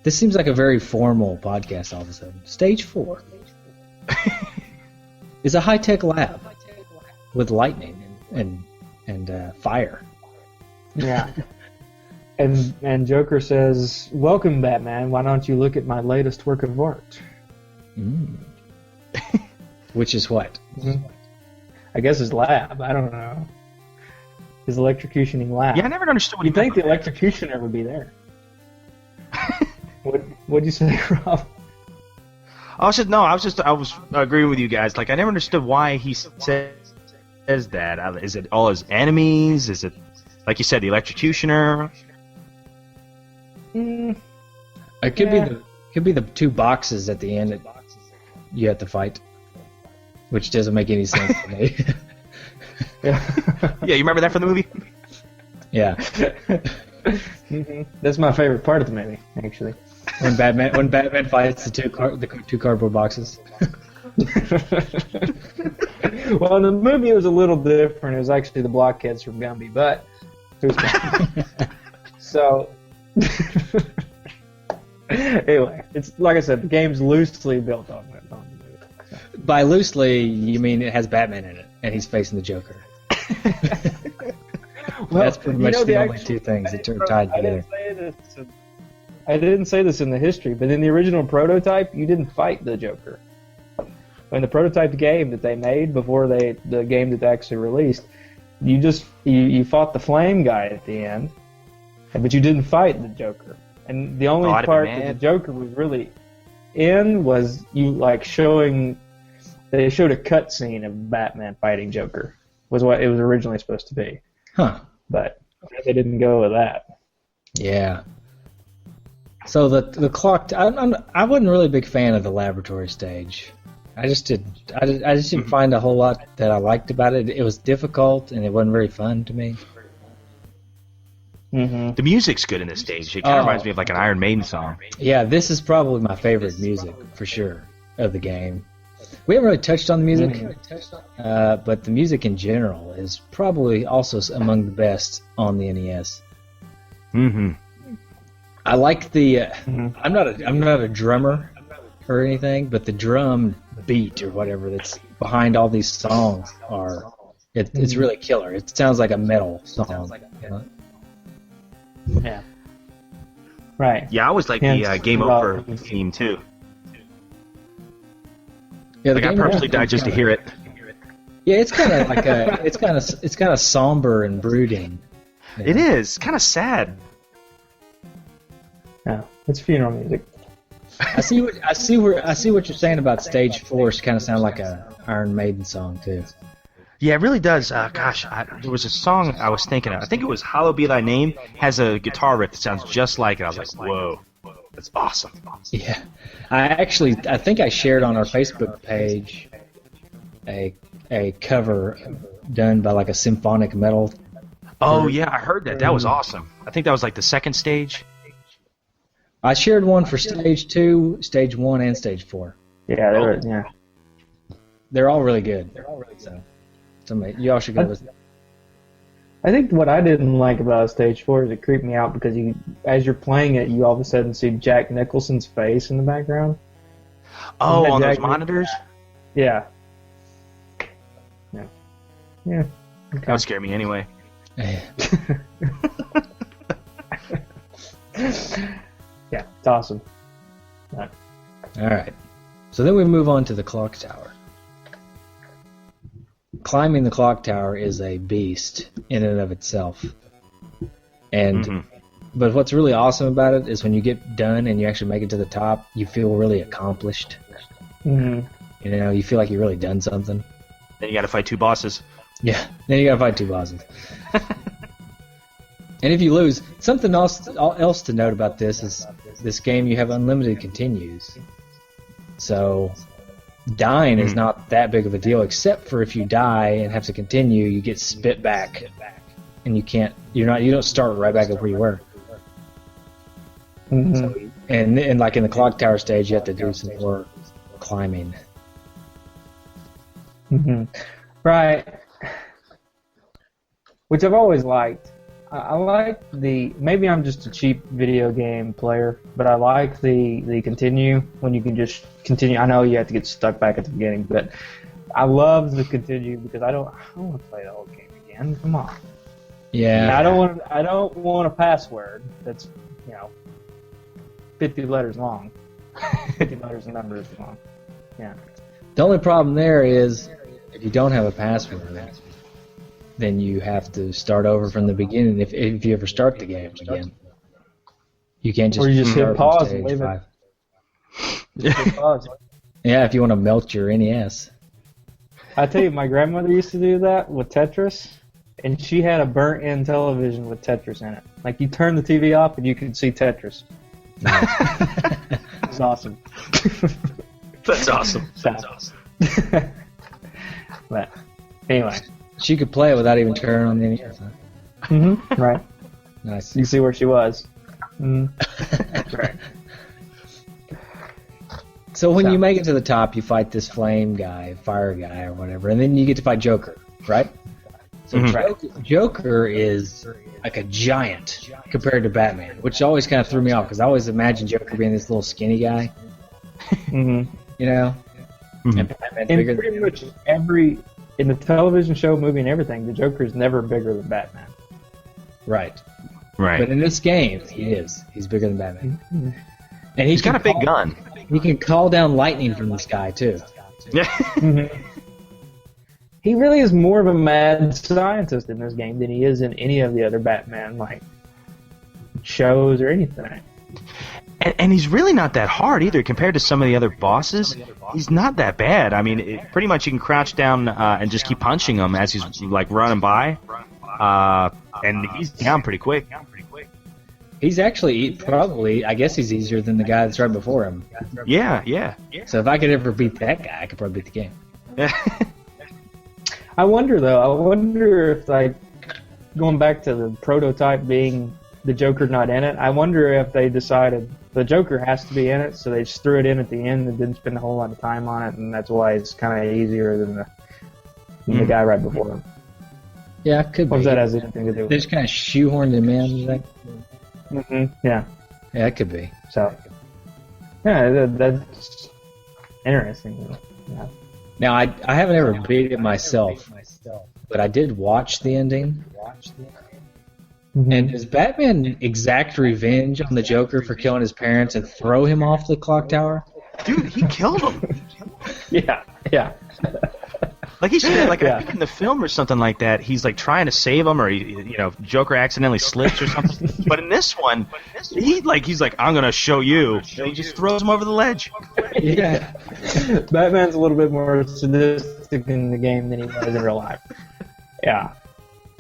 Speaker 2: This seems like a very formal podcast all of a sudden. Stage 4 is a high-tech lab with lightning and fire.
Speaker 3: Yeah. And Joker says, "Welcome, Batman. Why don't you look at my latest work of art?"
Speaker 2: Which is what?
Speaker 3: I guess his lab. I don't know. His electrocutioning lab.
Speaker 4: Yeah, I never understood what
Speaker 3: You'd think the electrocutioner would be there. What'd you say, Rob?
Speaker 4: I was agreeing with you guys. Like, I never understood why he says that. Is it all his enemies? Is it, like you said, the electrocutioner?
Speaker 2: It could be the two boxes at the end that you have to fight, which doesn't make any sense to me.
Speaker 3: Yeah.
Speaker 4: Yeah, you remember that from the movie?
Speaker 2: Yeah.
Speaker 3: That's my favorite part of the movie, actually.
Speaker 2: When Batman fights the two cardboard boxes.
Speaker 3: Well, in the movie it was a little different. It was actually the blockheads from Gumby, but it was fun. So anyway, it's like I said, the game's loosely built on the movie. So.
Speaker 2: By loosely, you mean it has Batman in it, and he's facing the Joker.
Speaker 3: Well,
Speaker 2: that's pretty much the only two things that are tied together.
Speaker 3: I didn't say this in the history, but in the original prototype, you didn't fight the Joker. In the prototype game that they made before the game that they actually released, you fought the Flame guy at the end, but you didn't fight the Joker. And the only part that the Joker was really in was they showed a cutscene of Batman fighting Joker. Was what it was originally supposed to be.
Speaker 2: Huh.
Speaker 3: But they didn't go with that.
Speaker 2: Yeah. So the clock. I wasn't really a big fan of the laboratory stage. I just didn't find a whole lot that I liked about it. It was difficult and it wasn't very fun to me.
Speaker 3: Mm-hmm.
Speaker 4: The music's good in this stage. It kind of reminds me of like an Iron Maiden song.
Speaker 2: Yeah, this is probably my favorite music for sure of the game. We haven't really touched on the music, but the music in general is probably also among the best on the NES.
Speaker 4: Mm-hmm.
Speaker 2: I like the. I'm not a drummer or anything, but the drum beat or whatever that's behind all these songs it's really killer. It sounds like a metal song. You know?
Speaker 3: Yeah. Right.
Speaker 4: Yeah, I always like the Game Over theme too.
Speaker 2: Yeah,
Speaker 4: I personally died just to hear it.
Speaker 2: Yeah, it's kind of like it's kind of somber and brooding. You know?
Speaker 4: It is kind of sad.
Speaker 3: Yeah, it's funeral music.
Speaker 2: I see what you're saying about Stage 4. Kind of sound like a Iron Maiden song too.
Speaker 4: Yeah, it really does. There was a song I was thinking of. I think it was "Hallowed Be Thy Name." Has a guitar riff that sounds just like it. I was like, "Whoa, that's awesome!"
Speaker 2: Yeah, I think I shared on our Facebook page a cover done by like a symphonic metal.
Speaker 4: Oh yeah, I heard that. That was awesome. I think that was like the second stage.
Speaker 2: I shared one for Stage 2, Stage 1, and Stage 4.
Speaker 3: Yeah,
Speaker 2: they're all really good. So y'all should go listen.
Speaker 3: I think what I didn't like about Stage 4 is it creeped me out because as you're playing it, you all of a sudden see Jack Nicholson's face in the background.
Speaker 4: Oh, on those monitors?
Speaker 3: Yeah. Yeah. Okay.
Speaker 4: That would scare me anyway.
Speaker 3: Yeah, it's awesome.
Speaker 2: All right. So then we move on to the clock tower. Climbing the clock tower is a beast in and of itself. And but what's really awesome about it is when you get done and you actually make it to the top, you feel really accomplished.
Speaker 3: Mm-hmm.
Speaker 2: You know, you feel like you've really done something.
Speaker 4: Then you got to fight two bosses.
Speaker 2: Yeah. Then you got to fight two bosses. And if you lose, something else to note about this is this game you have unlimited continues. So dying is not that big of a deal, except for if you die and have to continue, you get spit back, and you don't start right back up where you were.
Speaker 3: Mm-hmm.
Speaker 2: So, and like in the clock tower stage, you have to do some more climbing.
Speaker 3: Mm-hmm. Right. Which I've always liked. I like maybe I'm just a cheap video game player, but I like the continue when you can just continue. I know you have to get stuck back at the beginning, but I love the continue because I don't want to play the whole game again. Come on.
Speaker 2: Yeah.
Speaker 3: And I don't want a password that's 50 letters long, 50 letters and numbers long. Yeah.
Speaker 2: The only problem there is if you don't have a password, then you have to start over from the beginning. If you ever start the game again, you can't just.
Speaker 3: Or you just hit
Speaker 2: start from
Speaker 3: pause
Speaker 2: stage
Speaker 3: and leave
Speaker 2: 5.
Speaker 3: Just hit pause.
Speaker 2: Yeah, if you want to melt your NES.
Speaker 3: I tell you, my grandmother used to do that with Tetris, and she had a burnt-in television with Tetris in it. Like, you turn the TV off and you could see Tetris. It was awesome.
Speaker 4: That's awesome. That's awesome.
Speaker 3: But anyway.
Speaker 2: She could play it without even turning on the NES. Huh?
Speaker 3: Right.
Speaker 2: Nice.
Speaker 3: You can see where she was. Right.
Speaker 2: So when you make it to the top, you fight this flame guy, fire guy, or whatever, and then you get to fight Joker, right? So Joker is like a giant compared to Batman, which always kind of threw me off because I always imagined Joker being this little skinny guy, you know? And Batman's
Speaker 3: And
Speaker 2: bigger
Speaker 3: pretty
Speaker 2: than him.
Speaker 3: much in the television show, movie, and everything, the Joker's never bigger than Batman.
Speaker 2: Right.
Speaker 4: Right.
Speaker 2: But in this game, he is. He's bigger than Batman. And
Speaker 4: He's got a big gun.
Speaker 2: He can call down lightning from the sky, too.
Speaker 4: Yeah.
Speaker 3: He really is more of a mad scientist in this game than he is in any of the other Batman shows or anything.
Speaker 4: And he's really not that hard either compared to some of the other bosses. He's not that bad. I mean, pretty much you can crouch down and just keep punching him as he's like running by, and he's down pretty quick.
Speaker 2: He's actually probably, I guess he's easier than the guy that's right before him.
Speaker 4: Yeah.
Speaker 2: So if I could ever beat that guy, I could probably beat the game.
Speaker 3: I wonder, though, if, like, going back to the prototype being the Joker not in it, I wonder if they decided the Joker has to be in it, so they just threw it in at the end and didn't spend a whole lot of time on it, and that's why it's kind of easier than the guy right before him.
Speaker 2: Yeah, it could
Speaker 3: What
Speaker 2: be.
Speaker 3: does that has anything to do
Speaker 2: They
Speaker 3: with
Speaker 2: just kind of shoehorned him in. You think?
Speaker 3: Yeah.
Speaker 2: Yeah, it could be.
Speaker 3: So, yeah, that's interesting. Yeah.
Speaker 2: Now, I haven't ever beat it myself, but I did watch the ending. And does Batman exact revenge on the Joker for killing his parents and throw him off the clock tower?
Speaker 4: Dude, he killed him.
Speaker 3: Yeah.
Speaker 4: Like he should, like I think in the film or something like that, he's like trying to save him, or Joker accidentally slips or something. But in this one, he's like, I'm gonna show you, and he just throws him over the ledge.
Speaker 2: Yeah.
Speaker 3: Batman's a little bit more sadistic in the game than he was in real life. Yeah.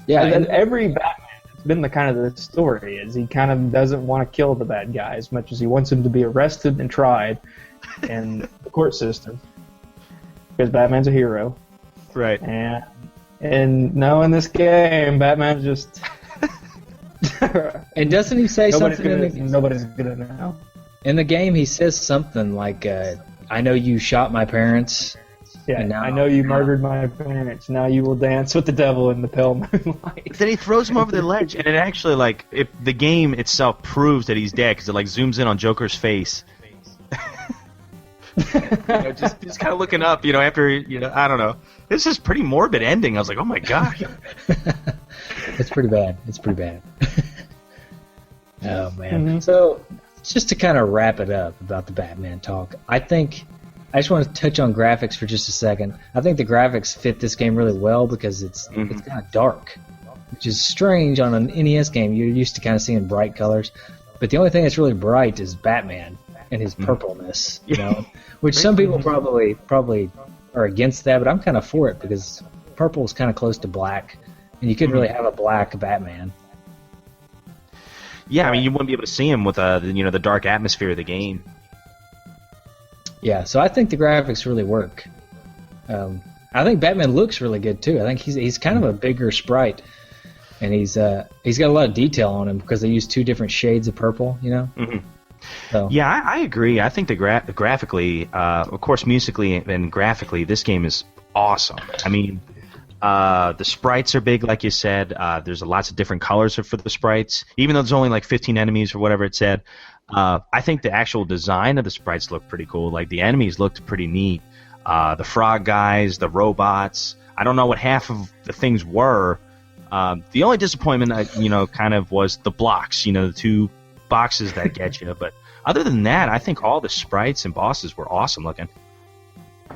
Speaker 2: Yeah.
Speaker 3: And every Batman, it's been the kind of the story is he kind of doesn't want to kill the bad guy as much as he wants him to be arrested and tried in the court system because Batman's a hero.
Speaker 4: Right.
Speaker 3: And no, in this game, Batman's just.
Speaker 2: And doesn't he say something
Speaker 3: nobody's gonna know.
Speaker 2: in the game? He says something like, "I know you shot my parents."
Speaker 3: Yeah,
Speaker 2: And now-
Speaker 3: I know you murdered my parents. Now you will dance with the devil in the pale moonlight.
Speaker 4: Then he throws him over the ledge, and it actually if the game itself proves that he's dead because it zooms in on Joker's face. Just kind of looking up, after I don't know. This is pretty morbid ending. I was like, oh my god.
Speaker 2: It's pretty bad. Oh, man. So, just to kind of wrap it up about the Batman talk, I just want to touch on graphics for just a second. I think the graphics fit this game really well because it's kind of dark, which is strange on an NES game. You're used to kind of seeing bright colors. But the only thing that's really bright is Batman and his purpleness, which some people probably are against that, but I'm kind of for it because purple is kind of close to black, and you couldn't really have a black Batman.
Speaker 4: Yeah, I mean, you wouldn't be able to see him with the dark atmosphere of the game.
Speaker 2: Yeah, so I think the graphics really work. I think Batman looks really good too. I think he's kind of a bigger sprite, and he's got a lot of detail on him because they use two different shades of purple. So.
Speaker 4: Yeah, I agree. I think graphically, of course, musically and graphically, this game is awesome. I mean, the sprites are big, like you said. There's lots of different colors for the sprites, even though there's only 15 enemies or whatever it said. I think the actual design of the sprites looked pretty cool. Like the enemies looked pretty neat. The frog guys, the robots. I don't know what half of the things were. The only disappointment, kind of was the blocks. The two boxes that get you. But other than that, I think all the sprites and bosses were awesome looking.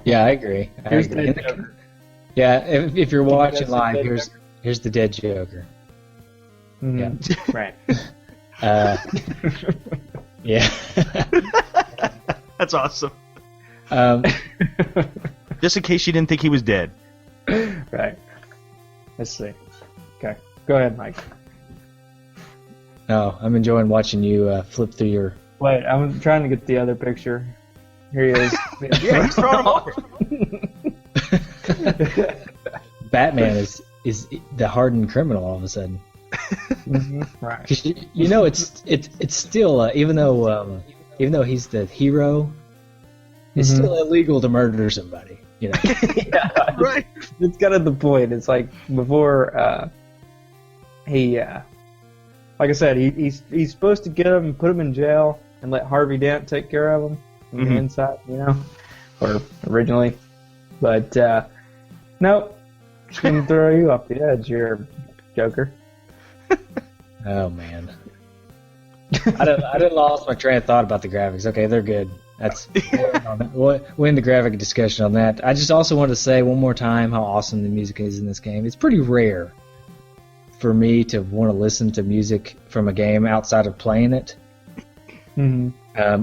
Speaker 2: Yeah, I agree.
Speaker 3: Here's the dead Joker.
Speaker 2: Yeah, if you're watching
Speaker 3: that's the
Speaker 2: live,
Speaker 3: dead
Speaker 2: here's the dead Joker.
Speaker 3: Mhm. Right.
Speaker 2: Yeah.
Speaker 4: That's awesome.
Speaker 2: um,
Speaker 4: Just in case you didn't think he was dead.
Speaker 3: Right. Let's see. Okay. Go ahead, Mike.
Speaker 2: no, I'm enjoying watching you flip through your.
Speaker 3: Wait, I'm trying to get the other picture. Here he is.
Speaker 4: Yeah, he's throwing him over.
Speaker 2: Batman is the hardened criminal all of a sudden.
Speaker 3: Right.
Speaker 2: Because you know it's still even though he's the hero, it's still illegal to murder somebody. You know.
Speaker 3: Yeah,
Speaker 4: Right.
Speaker 3: It's kind of the point. It's like before he, like I said, he's supposed to get him and put him in jail and let Harvey Dent take care of him from the inside, you know, or originally, but nope, just gonna throw you off the edge, you're Joker.
Speaker 2: Oh man, I didn't lost my train of thought about the graphics. Okay, they're good. That's we'll end the graphic discussion on that. I just also wanted to say one more time how awesome the music is in this game. It's pretty rare for me to want to listen to music from a game outside of playing it,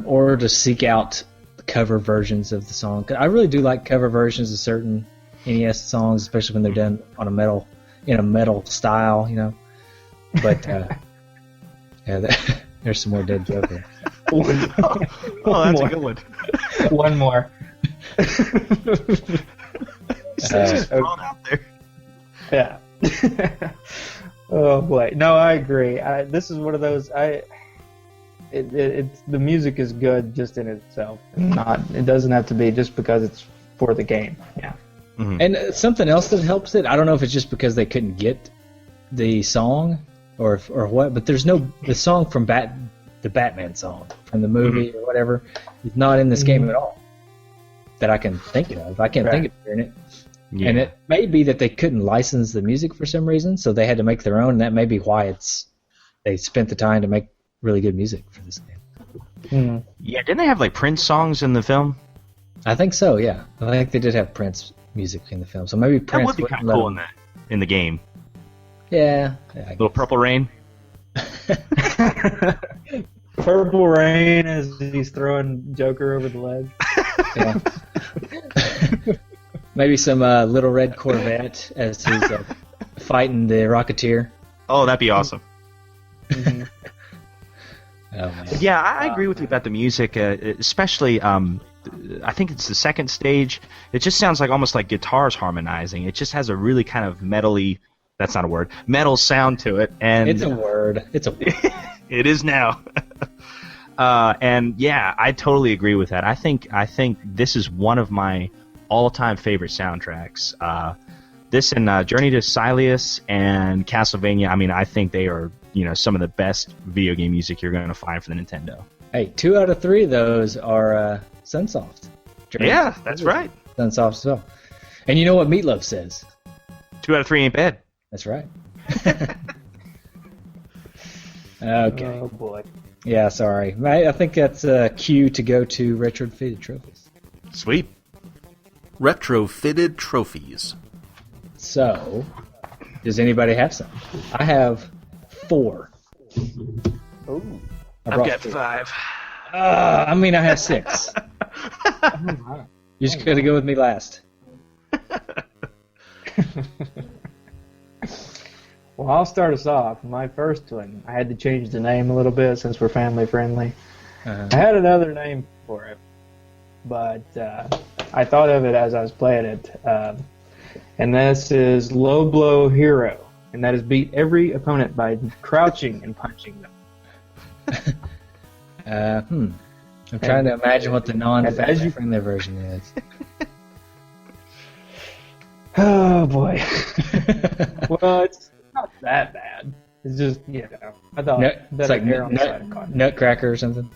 Speaker 2: or to seek out cover versions of the song. 'Cause I really do like cover versions of certain NES songs, especially when they're done on in a metal style, you know. But yeah, there's some more dead Joker.
Speaker 4: Oh, that's a good one.
Speaker 3: One more.
Speaker 4: Just thrown out there.
Speaker 3: Yeah. Oh boy. No, I agree. This is one of those. It's the music is good just in itself. It doesn't have to be just because it's for the game. Yeah.
Speaker 4: Mm-hmm.
Speaker 2: And something else that helps it. I don't know if it's just because they couldn't get the song or what, but there's no the song from the Batman song from the movie or whatever is not in this game at all that I can think of. I can't think of hearing it.
Speaker 4: Yeah.
Speaker 2: And it may be that they couldn't license the music for some reason, so they had to make their own, and that may be why they spent the time to make really good music for this game.
Speaker 4: Yeah, didn't they have like Prince songs in the film?
Speaker 2: I think so, yeah. I think they did have Prince music in the film, so maybe
Speaker 4: That
Speaker 2: Prince
Speaker 4: would be
Speaker 2: wouldn't
Speaker 4: kind of
Speaker 2: let
Speaker 4: cool
Speaker 2: him-
Speaker 4: in the game.
Speaker 2: Yeah. I
Speaker 4: Little Purple Rain.
Speaker 3: Purple Rain as he's throwing Joker over the ledge.
Speaker 2: Yeah. Maybe some Little Red Corvette as he's fighting the Rocketeer.
Speaker 4: Oh, that'd be awesome.
Speaker 2: Oh man.
Speaker 4: Yeah, I agree with you about the music, especially. I think it's the second stage. It just sounds like almost like guitars harmonizing. It just has a really kind of metally. That's not a word. Metal sound to it, and
Speaker 2: It's a word.
Speaker 4: it is now. And yeah, I totally agree with that. I think this is one of my all-time favorite soundtracks. This and Journey to Silius and Castlevania. I mean, I think they are some of the best video game music you're going to find for the Nintendo.
Speaker 2: Hey, 2 out of 3 of those are Sunsoft.
Speaker 4: Yeah, that's right.
Speaker 2: Sunsoft as well. And you know what Meatloaf says?
Speaker 4: 2 out of 3 ain't bad.
Speaker 2: That's right. Okay.
Speaker 3: Oh boy.
Speaker 2: Yeah, sorry. I think that's a cue to go to retrofitted trophies.
Speaker 4: Sweet.
Speaker 1: Retrofitted trophies.
Speaker 2: So, does anybody have some? I have 4.
Speaker 3: Oh.
Speaker 4: I've got 5.
Speaker 2: I have 6. You just got to go with me last.
Speaker 3: Well, I'll start us off. My first one, I had to change the name a little bit since we're family friendly. I had another name for it, but I thought of it as I was playing it. And this is Low Blow Hero, and that is beat every opponent by crouching and punching them.
Speaker 2: I'm trying to imagine what the
Speaker 3: as
Speaker 2: non-family
Speaker 3: you-
Speaker 2: friendly version is.
Speaker 3: Oh boy. Well, it's not that bad. It's just I thought
Speaker 2: It's like
Speaker 3: hair on the side of cotton.
Speaker 2: Nutcracker or something.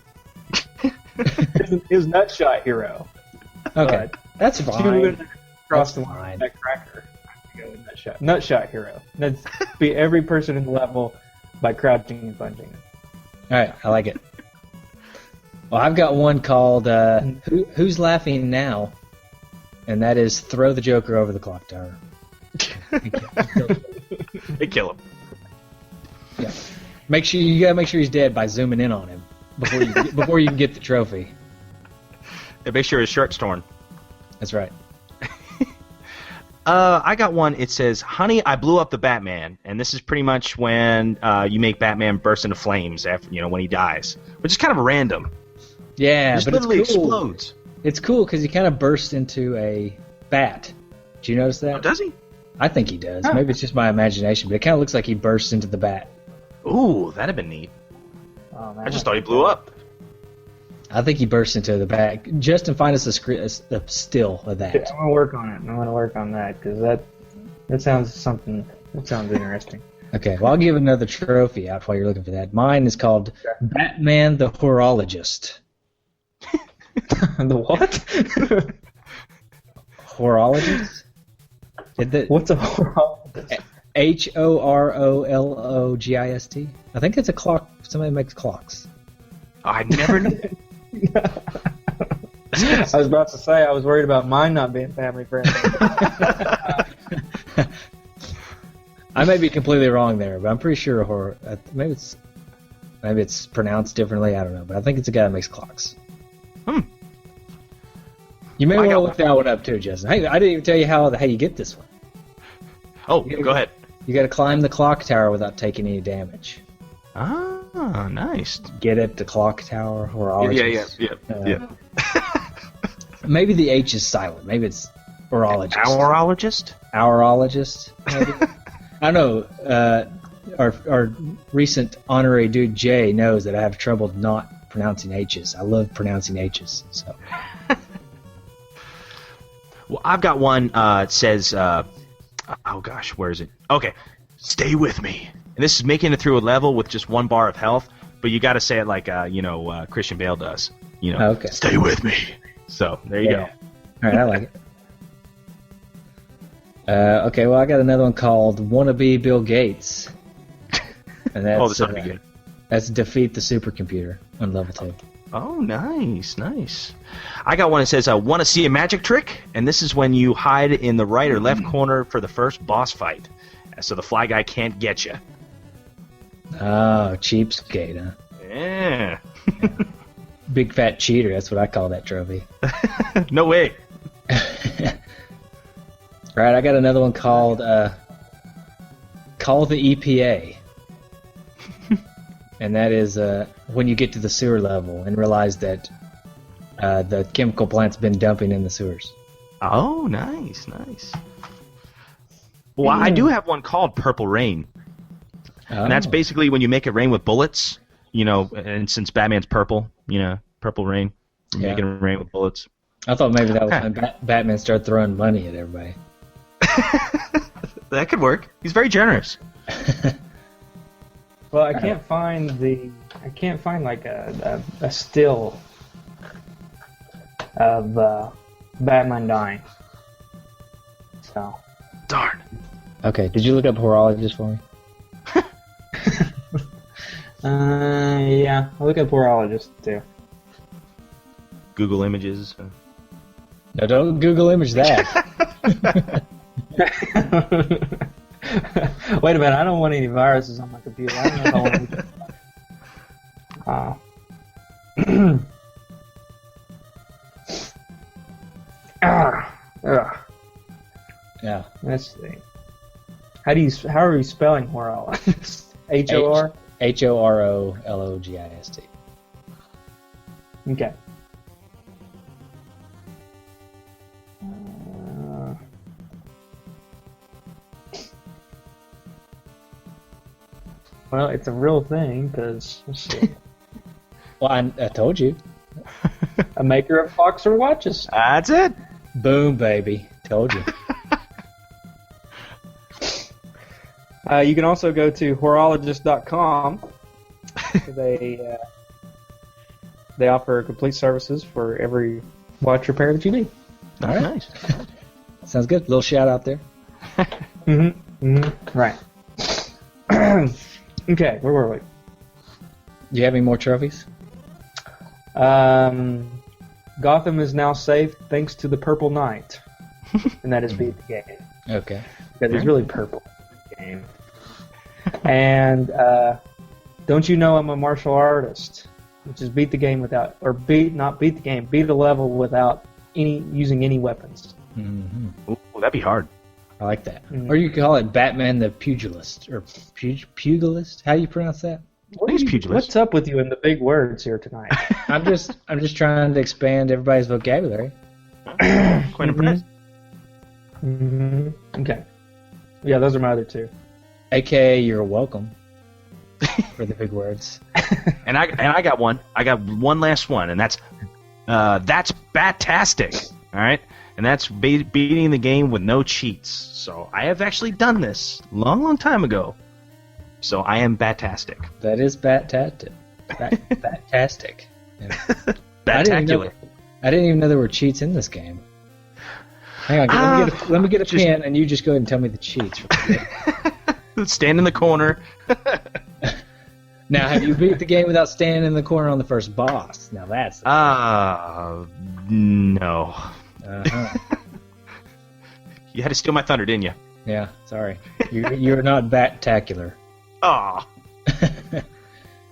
Speaker 3: It was Nutshot Hero.
Speaker 2: Okay, that's
Speaker 3: If you
Speaker 2: fine.
Speaker 3: would cross
Speaker 2: That's
Speaker 3: the line,
Speaker 2: fine.
Speaker 3: Nutcracker. I go with Nutshot Hero. That's beat every person in the level by crouching and punching them.
Speaker 2: All right, I like it. Well, I've got one called Who's Laughing Now? and that is throw the Joker over the clock tower.
Speaker 4: They kill him.
Speaker 2: Yeah. You gotta make sure he's dead by zooming in on him before you can get the trophy.
Speaker 4: And make sure his shirt's torn.
Speaker 2: That's right.
Speaker 4: I got one. It says, "Honey, I blew up the Batman," and this is pretty much when you make Batman burst into flames after when he dies, which is kind of random.
Speaker 2: Yeah,
Speaker 4: Just
Speaker 2: but it's
Speaker 4: literally
Speaker 2: cool.
Speaker 4: explodes.
Speaker 2: It's cool because he kind of bursts into a bat. Did you notice that?
Speaker 4: Oh, does he?
Speaker 2: I think he does. Maybe it's just my imagination, but it kind of looks like he bursts into the bat.
Speaker 4: Ooh, that'd have been neat.
Speaker 3: Oh, man.
Speaker 4: I just thought he blew up.
Speaker 2: I think he bursts into the bat. Justin, find us a still of that.
Speaker 3: I'm gonna work on it. I'm gonna work on that because that sounds something. That sounds interesting.
Speaker 2: Okay, well, I'll give another trophy out while you're looking for that. Mine is called Batman the Horologist.
Speaker 3: The what?
Speaker 2: Horologist?
Speaker 3: What's a horologist?
Speaker 2: Horologist. I think it's a clock. Somebody makes clocks.
Speaker 4: I never knew.
Speaker 3: I was about to say I was worried about mine not being family friendly.
Speaker 2: I may be completely wrong there, but I'm pretty sure maybe it's pronounced differently. I don't know, but I think it's a guy that makes clocks. You may want to look that one up too, Justin. Hey, I didn't even tell you how you get this one.
Speaker 4: Oh, go ahead.
Speaker 2: You got to climb the clock tower without taking any damage.
Speaker 4: Ah, nice.
Speaker 2: Get it, the clock tower, horologist.
Speaker 4: Yeah.
Speaker 2: Maybe the H is silent. Maybe it's horologist.
Speaker 4: Hourologist?
Speaker 2: Hourologist, maybe? I don't know. Our recent honorary dude, Jay, knows that I have trouble not pronouncing H's. I love pronouncing H's. So.
Speaker 4: Well, I've got one. It says, oh gosh, where is it? Okay, stay with me. And this is making it through a level with just 1 bar of health, but you got to say it like, Christian Bale does.
Speaker 2: Okay.
Speaker 4: Stay with me. So there you go.
Speaker 2: All right, I like it. Okay, well, I got another one called Wannabe Bill Gates. And that's,
Speaker 4: this ought to be good.
Speaker 2: That's defeat the supercomputer on level 2.
Speaker 4: Oh, nice. I got one that says, want to see a magic trick? And this is when you hide in the right or left corner for the first boss fight, so the fly guy can't get you.
Speaker 2: Oh, cheapskate, huh?
Speaker 4: Yeah.
Speaker 2: Big fat cheater, that's what I call that trophy.
Speaker 4: No way.
Speaker 2: Right, I got another one called Call the EPA. And that is when you get to the sewer level and realize that the chemical plant's been dumping in the sewers.
Speaker 4: Oh, nice. Well, I do have one called Purple Rain. And that's basically when you make it rain with bullets, and since Batman's purple, Purple Rain, making it rain with bullets.
Speaker 2: I thought maybe that was when Batman started throwing money at everybody.
Speaker 4: That could work. He's very generous.
Speaker 3: Well, I can't find like a still of Batman dying. So.
Speaker 4: Darn.
Speaker 2: Okay, did you look up horologist for me?
Speaker 3: Yeah, I'll look up horologist too.
Speaker 4: Google Images.
Speaker 2: No, don't Google image that.
Speaker 3: Wait a minute, I don't want any viruses on my computer. I don't know if I want to.
Speaker 2: Yeah.
Speaker 3: Let's see. How are you spelling horologist? H-O-R?
Speaker 2: Horologist.
Speaker 3: Okay. Well, it's a real thing because let's see.
Speaker 2: Well, I told you.
Speaker 3: A maker of clocks or watches.
Speaker 4: That's it.
Speaker 2: Boom, baby. Told you.
Speaker 3: You can also go to horologist.com. They offer complete services for every watch repair that you need.
Speaker 2: All right.
Speaker 4: Nice.
Speaker 2: Sounds good. Little shout out there.
Speaker 3: Right. Okay, where were we?
Speaker 2: Do you have any more trophies?
Speaker 3: Gotham is now safe thanks to the Purple Knight. and that is beat the game.
Speaker 2: Okay.
Speaker 3: Because he's really purple in the game. And don't you know I'm a martial artist? Which is beat the game without, or not beat the game, beat a level without using any weapons.
Speaker 2: Mm-hmm.
Speaker 4: Ooh, that'd be hard.
Speaker 2: I like that.
Speaker 3: Mm.
Speaker 2: Or you could call it Batman the Pugilist, or Pugilist. How do you pronounce that?
Speaker 4: He's pugilist.
Speaker 3: What's up with you and the big words here tonight?
Speaker 2: I'm just trying to expand everybody's vocabulary.
Speaker 4: Quite impressed.
Speaker 3: Mm-hmm. Okay. Yeah, those are my other two.
Speaker 2: AKA, you're welcome for the big words.
Speaker 4: And I got one. I got one last one, and that's Batastic. All right, and that's beating the game with no cheats. So I have actually done this long time ago. So I am Batastic.
Speaker 2: That is Batastic. Batastic. Yeah.
Speaker 4: Batacular.
Speaker 2: I didn't even know there were cheats in this game. Hang on, let me get a pen, and you just go ahead and tell me the cheats.
Speaker 4: Stand in the corner.
Speaker 2: Now, have you beat the game without standing in the corner on the first boss? Now that's
Speaker 4: no.
Speaker 2: Uh-huh.
Speaker 4: You had to steal my thunder, didn't you?
Speaker 2: Yeah, sorry. You're not Batacular.
Speaker 4: Oh.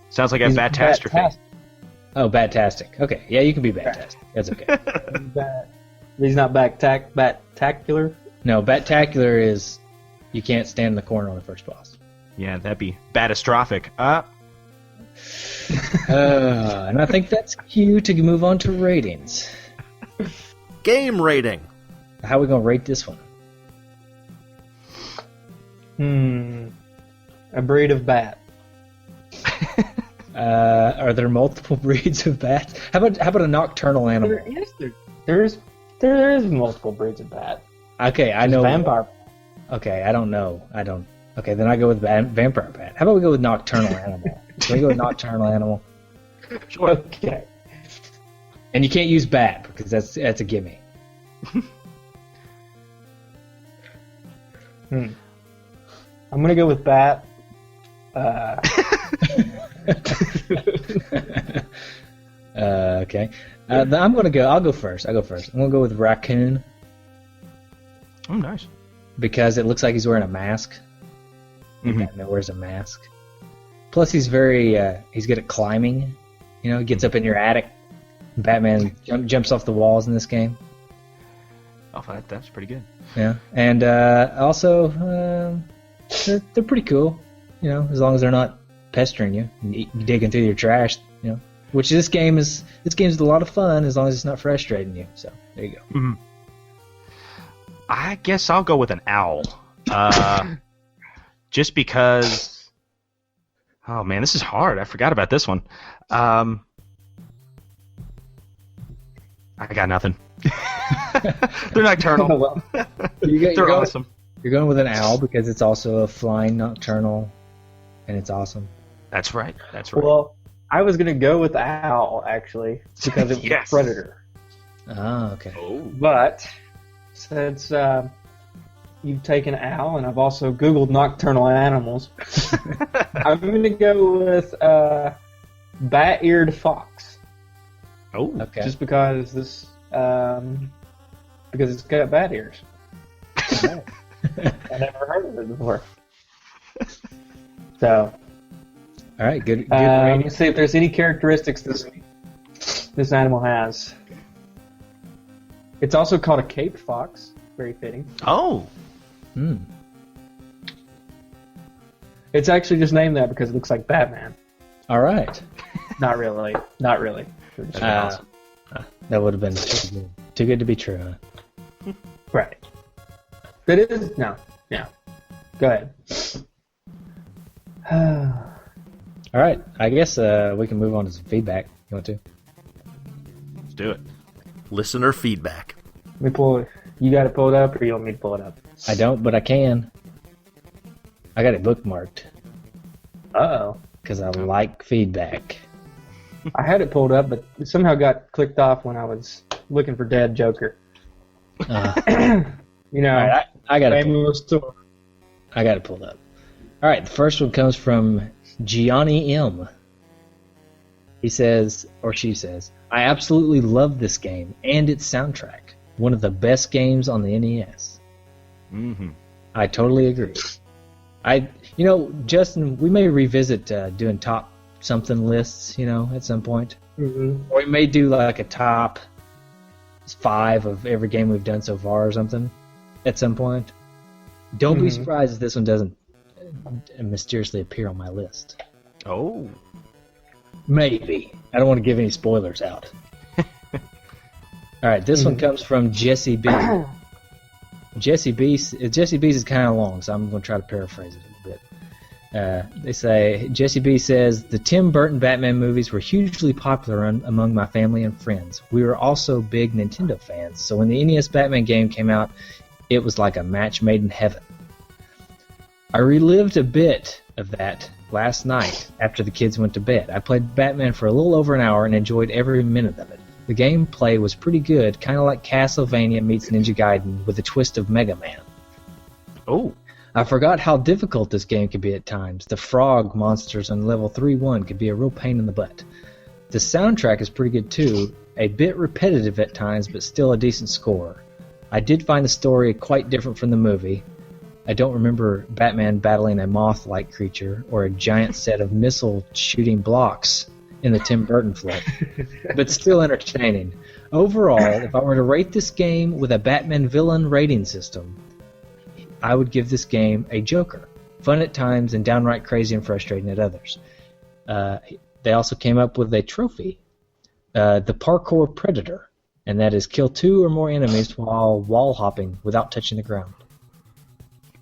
Speaker 4: Sounds like a Batastrophe.
Speaker 2: Oh, Batastic. Okay, yeah, you can be Batastic. That's okay.
Speaker 3: He's not Batacular?
Speaker 2: No, Batacular is you can't stand in the corner on the first boss.
Speaker 4: Yeah, that'd be Batastrophic.
Speaker 2: And I think that's cue to move on to ratings.
Speaker 1: Game rating.
Speaker 2: How are we going to rate this one?
Speaker 3: A breed of bat.
Speaker 2: Are there multiple breeds of bats? How about a nocturnal animal?
Speaker 3: There is multiple breeds of bat.
Speaker 2: Okay, I know.
Speaker 3: Vampire.
Speaker 2: Okay, I don't know. Okay, then I go with vampire bat. How about we go with nocturnal animal? Can we go with nocturnal animal?
Speaker 4: Sure.
Speaker 3: Okay.
Speaker 2: And you can't use bat because that's a gimme.
Speaker 3: I'm gonna go with bat.
Speaker 2: Okay. I'll go first. I'm gonna go with raccoon
Speaker 4: Oh, nice.
Speaker 2: because it looks like he's wearing a mask.
Speaker 4: Mhm.
Speaker 2: Batman wears a mask. Plus, he's he's good at climbing. You know, he gets up in your attic. Batman jumps off the walls in this game.
Speaker 4: Oh, that's pretty good.
Speaker 2: Yeah, and also they're pretty cool. You know, as long as they're not pestering you, and digging through your trash. You know, which this game's a lot of fun as long as it's not frustrating you. So there you go.
Speaker 4: Mm-hmm. I guess I'll go with an owl. Just because. Oh man, this is hard. I forgot about this one. I got nothing. They're nocturnal.
Speaker 2: Well,
Speaker 4: They're awesome.
Speaker 2: You're going with an owl because it's also a flying nocturnal, and it's awesome.
Speaker 4: That's right.
Speaker 3: Well, I was gonna go with owl actually because it was
Speaker 4: Yes.
Speaker 3: a predator.
Speaker 2: Oh, okay.
Speaker 3: But since you've taken owl, and I've also Googled nocturnal animals, I'm going to go with bat-eared fox.
Speaker 4: Oh,
Speaker 2: Okay.
Speaker 3: Just because because it's got bat ears. I never heard of it before. So,
Speaker 2: All right. Good.
Speaker 3: let's see if there's any characteristics this animal has. It's also called a Cape fox. Very fitting.
Speaker 4: Oh,
Speaker 2: Hmm.
Speaker 3: It's actually just named that because it looks like Batman.
Speaker 2: All right.
Speaker 3: Not really. Not really.
Speaker 2: That would have been too good to be true. Huh?
Speaker 3: Right. That is no. Yeah. Go ahead.
Speaker 2: All right. I guess we can move on to some feedback. You want to?
Speaker 4: let's do it.
Speaker 1: Listener feedback.
Speaker 3: Let me pull it. You got it pulled up, or you want me to pull it up?
Speaker 2: I don't, but I can. I got it bookmarked
Speaker 3: Uh-oh.
Speaker 2: because I like feedback.
Speaker 3: I had it pulled up, but it somehow got clicked off when I was looking for Dead Joker. You know,
Speaker 2: All right, I got it.
Speaker 3: famous story.
Speaker 2: I got it pulled up. All right, the first one comes from Gianni M. He says, or she says, I absolutely love this game and its soundtrack. one of the best games on the NES.
Speaker 4: Mm-hmm.
Speaker 2: I totally agree. Justin, we may revisit doing top something lists, at some point.
Speaker 3: Mm-hmm.
Speaker 2: Or we may do like a top 5 of every game we've done so far or something at some point. Don't be surprised if this one doesn't mysteriously appear on my list.
Speaker 4: Oh.
Speaker 2: Maybe. I don't want to give any spoilers out. All right, this one comes from Jesse B. Jesse B's is kind of long, so I'm going to try to paraphrase it a bit. They say, Jesse B says, the Tim Burton Batman movies were hugely popular among my family and friends. We were also big Nintendo fans, so when the NES Batman game came out, it was like a match made in heaven. I relived a bit of that last night after the kids went to bed. I played Batman for a little over an hour and enjoyed every minute of it. The gameplay was pretty good, kind of like Castlevania meets Ninja Gaiden with a twist of Mega Man.
Speaker 4: Oh.
Speaker 2: I forgot how difficult this game could be at times. The frog monsters on level 3-1 could be a real pain in the butt. The soundtrack is pretty good too, a bit repetitive at times, but still a decent score. I did find the story quite different from the movie. I don't remember Batman battling a moth-like creature or a giant set of missile-shooting blocks in the Tim Burton flick, but still entertaining. Overall, if I were to rate this game with a Batman villain rating system, I would give this game a Joker. Fun at times and downright crazy and frustrating at others. They also came up with a trophy, the Parkour Predator, and that is kill 2 or more enemies while wall hopping without touching the ground.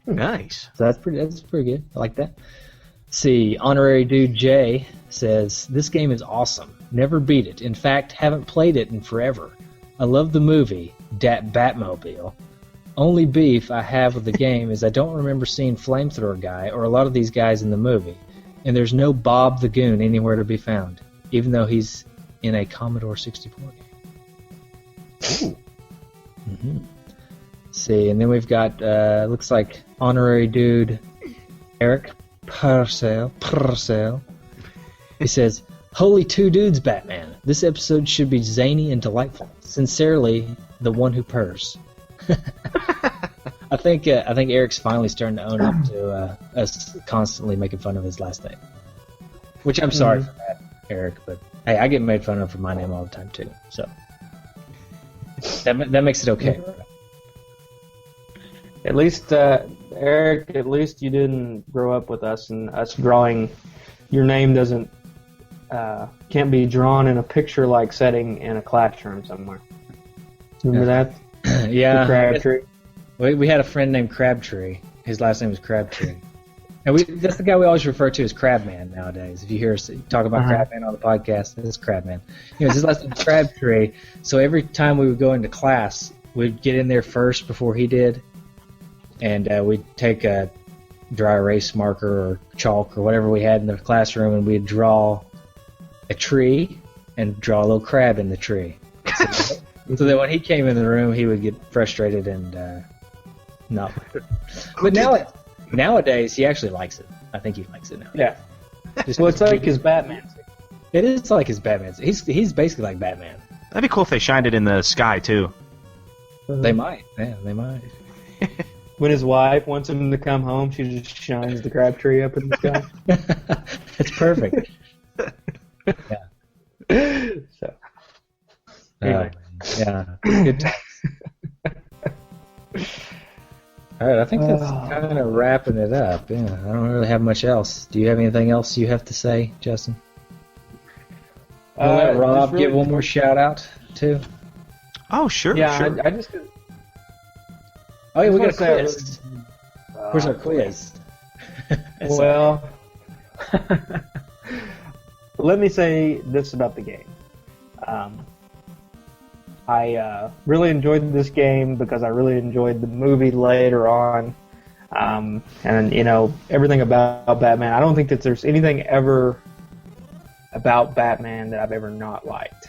Speaker 4: Nice.
Speaker 2: So that's pretty good. I like that. See, Honorary Dude J says, this game is awesome. Never beat it. In fact, haven't played it in forever. I love the movie, Dat Batmobile. Only beef I have with the game is I don't remember seeing Flamethrower Guy or a lot of these guys in the movie, and there's no Bob the Goon anywhere to be found, even though he's in a Commodore 64 game. Ooh. Mm-hmm. See, and then we've got, looks like Honorary Dude Eric Purcell. He says, Holy Two Dudes Batman. This episode should be zany and delightful. Sincerely, the one who purrs. I think Eric's finally starting to own up to us constantly making fun of his last name. Which I'm sorry for that, Eric, but hey, I get made fun of for my name all the time too. So that makes it okay.
Speaker 3: At least, Eric, at least you didn't grow up with us, and us drawing your name can't be drawn in a picture-like setting in a classroom somewhere. Remember that?
Speaker 2: Yeah.
Speaker 3: The Crabtree.
Speaker 2: We had a friend named Crabtree. His last name was Crabtree. And that's the guy we always refer to as Crabman nowadays. If you hear us talk about Crabman on the podcast, it's Crabman. His last name was Crabtree, so every time we would go into class, we'd get in there first before he did, and we'd take a dry erase marker or chalk or whatever we had in the classroom, and we'd draw a tree and draw a little crab in the tree. So that when he came in the room, he would get frustrated and not. But nowadays, he actually likes it. I think he likes it now.
Speaker 3: Yeah. Well, it's like his Batman.
Speaker 2: It is like his Batman. He's basically like Batman.
Speaker 4: That'd be cool if they shined it in the sky too.
Speaker 2: They might. Yeah, they might.
Speaker 3: When his wife wants him to come home, she just shines the Crabtree up in the sky.
Speaker 2: It's perfect. Yeah.
Speaker 3: So. Anyway.
Speaker 2: Yeah. Good times. All right, I think that's kind of wrapping it up. Yeah, I don't really have much else. Do you have anything else you have to say, Justin? We'll let Rob give one more shout out too.
Speaker 4: Oh, sure.
Speaker 3: Yeah,
Speaker 4: sure.
Speaker 3: I just.
Speaker 2: Oh yeah, we got a quiz. Where's our quiz?
Speaker 3: Well, let me say this about the game. I really enjoyed this game because I really enjoyed the movie later on. And, everything about Batman. I don't think that there's anything ever about Batman that I've ever not liked.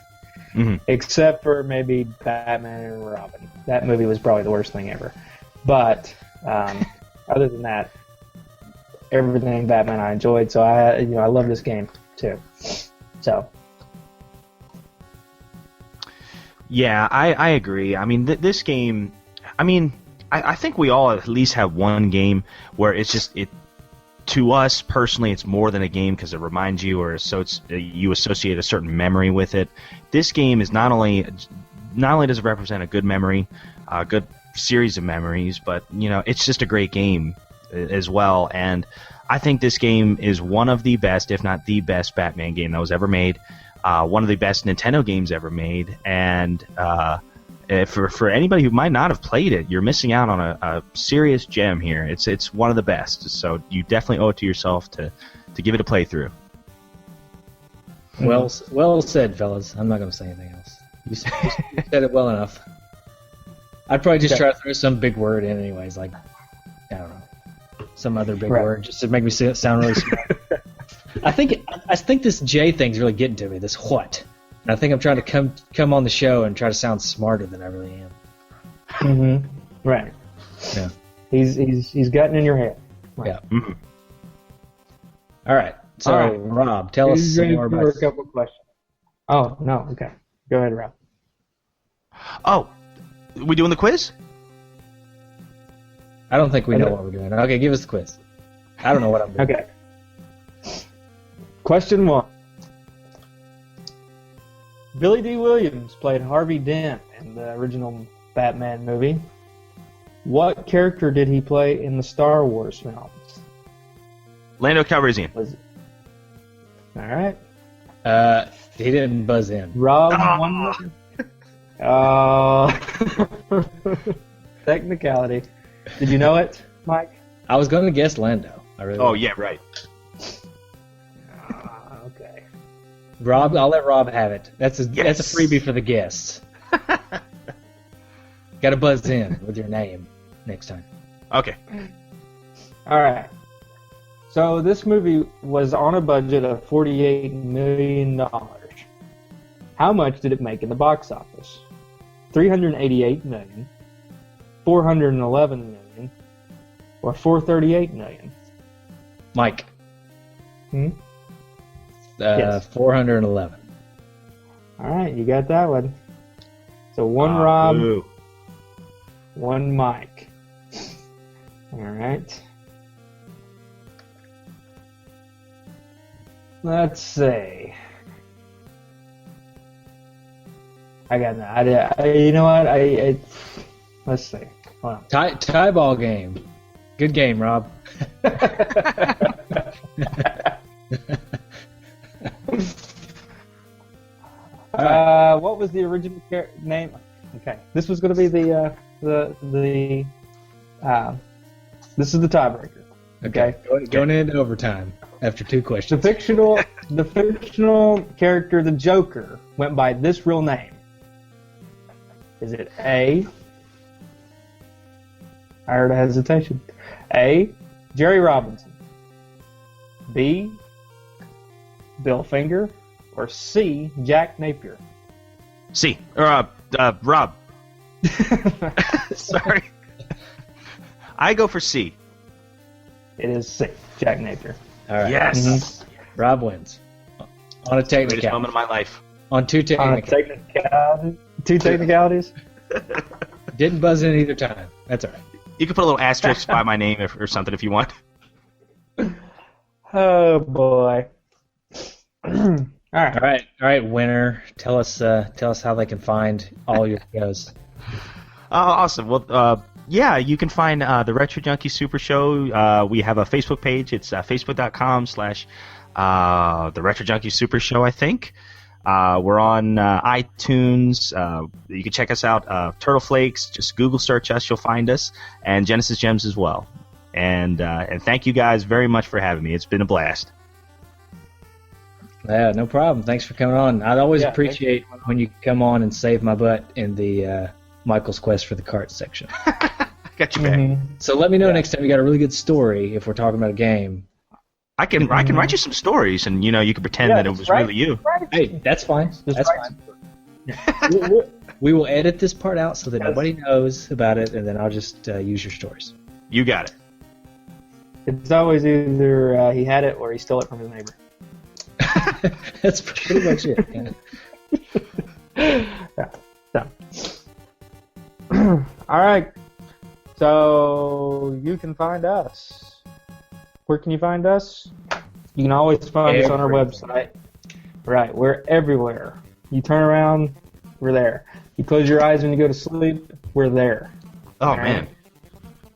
Speaker 4: Mm-hmm.
Speaker 3: Except for maybe Batman and Robin. That movie was probably the worst thing ever. But other than that, everything Batman I enjoyed. So I love this game too. So.
Speaker 4: Yeah, I agree. I mean, this game. I mean, I think we all at least have one game where it's just to us personally, it's more than a game because it reminds you, or you associate a certain memory with it. This game is not only does it represent a good memory, a good series of memories, but it's just a great game as well. And I think this game is one of the best, if not the best, Batman game that was ever made. One of the best Nintendo games ever made, and for anybody who might not have played it, you're missing out on a serious gem here. It's one of the best, so you definitely owe it to yourself to give it a playthrough.
Speaker 2: Well said, fellas. I'm not going to say anything else. You said it well enough. I'd probably just try to throw some big word in anyways, like, I don't know, some other big word, just to make me sound really smart. I think this J thing's really getting to me, this what. And I think I'm trying to come on the show and try to sound smarter than I really am.
Speaker 3: Mm-hmm. Right.
Speaker 2: Yeah.
Speaker 3: He's gotten in your head. Right.
Speaker 2: Yeah. Mm-hmm. All right. So, Rob, tell us some more about...
Speaker 3: a couple of questions. Oh, no. Okay. Go ahead, Rob.
Speaker 4: Oh, we doing the quiz?
Speaker 2: I don't think we know what we're doing. Okay, give us the quiz. I don't know what I'm doing.
Speaker 3: Okay. Question 1. Billy D. Williams played Harvey Dent in the original Batman movie. What character did he play in the Star Wars films?
Speaker 4: Lando Calrissian.
Speaker 3: All right.
Speaker 2: He didn't buzz in.
Speaker 3: Rob, one more. Technicality. Did you know it, Mike?
Speaker 2: I was going to guess Lando.
Speaker 4: Yeah, right.
Speaker 3: Okay.
Speaker 2: Rob, I'll let Rob have it. That's a freebie for the guests. Got to buzz in with your name next time.
Speaker 4: Okay.
Speaker 3: All right. So this movie was on a budget of $48 million. How much did it make in the box office? $388 million, $411 million, or $438 million?
Speaker 2: Mike.
Speaker 3: Yes.
Speaker 2: 411.
Speaker 3: All right, you got that one. So one Rob,
Speaker 4: boo.
Speaker 3: one Mike. All right. Let's see. I got that. You know what? Let's see. Hold on.
Speaker 2: Tie ball game. Good game, Rob.
Speaker 3: What was the original name? Okay, this was going to be the this is the tiebreaker. Okay,
Speaker 2: going into overtime after 2 questions.
Speaker 3: The fictional character, the Joker, went by this real name. Is it A? I heard a hesitation. A. Jerry Robinson. B. Bill Finger, or C. Jack Napier?
Speaker 4: C. Or Rob. Sorry. I go for C.
Speaker 3: It is C. Jack Napier.
Speaker 2: All right.
Speaker 4: Yes.
Speaker 3: Mm-hmm.
Speaker 2: Rob wins. On a
Speaker 4: Greatest
Speaker 2: technicality.
Speaker 4: moment of my life.
Speaker 2: On 2 technicalities.
Speaker 3: 2 technicalities?
Speaker 2: Didn't buzz in either time. That's all right.
Speaker 4: You can put a little asterisk by my name or something if you want.
Speaker 3: Oh, boy. All
Speaker 2: right, winner. Tell us how they can find all your shows.
Speaker 4: Awesome. Well, yeah, you can find the Retro Junkie Super Show. We have a Facebook page. It's facebook.com/the Retro Junkie Super Show, I think. We're on iTunes. You can check us out. Turtle Flakes. Just Google search us. You'll find us. And Genesis Gems as well. And thank you guys very much for having me. It's been a blast.
Speaker 2: Yeah, no problem. Thanks for coming on. I'd always appreciate when you come on and save my butt in the Michael's Quest for the Carts section.
Speaker 4: Got you back.
Speaker 3: Mm-hmm.
Speaker 2: So let me know next time you got a really good story if we're talking about a game.
Speaker 4: I can write you some stories, and you can pretend that it was really you.
Speaker 2: Hey, that's fine. That's fine. We will edit this part out so that nobody knows about it, and then I'll just use your stories.
Speaker 4: You got it.
Speaker 3: It's always either he had it or he stole it from his neighbor.
Speaker 2: That's pretty much it.
Speaker 3: Yeah. So, All right. So you can find us. Where can you find us? You can always find us on our website. Right. We're everywhere. You turn around, we're there. You close your eyes when you go to sleep, we're there.
Speaker 4: Oh, man.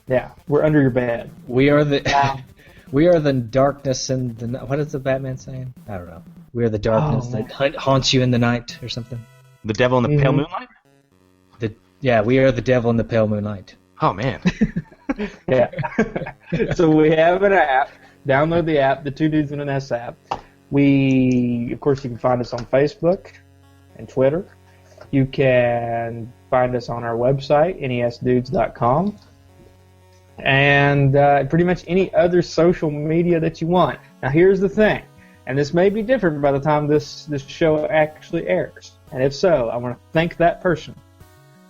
Speaker 3: Yeah. We're under your bed.
Speaker 2: We are the we are the darkness and the what is the Batman saying? I don't know. We are the darkness that haunts you in the night or something.
Speaker 4: The devil in the pale moonlight?
Speaker 2: Yeah, we are the devil in the pale moonlight.
Speaker 4: Oh, man.
Speaker 3: Yeah. So we have an app. Download the app, the Two Dudes in an S app. Of course, you can find us on Facebook and Twitter. You can find us on our website, nesdudes.com. And pretty much any other social media that you want. Now, here's the thing. And this may be different by the time this show actually airs. And if so, I want to thank that person.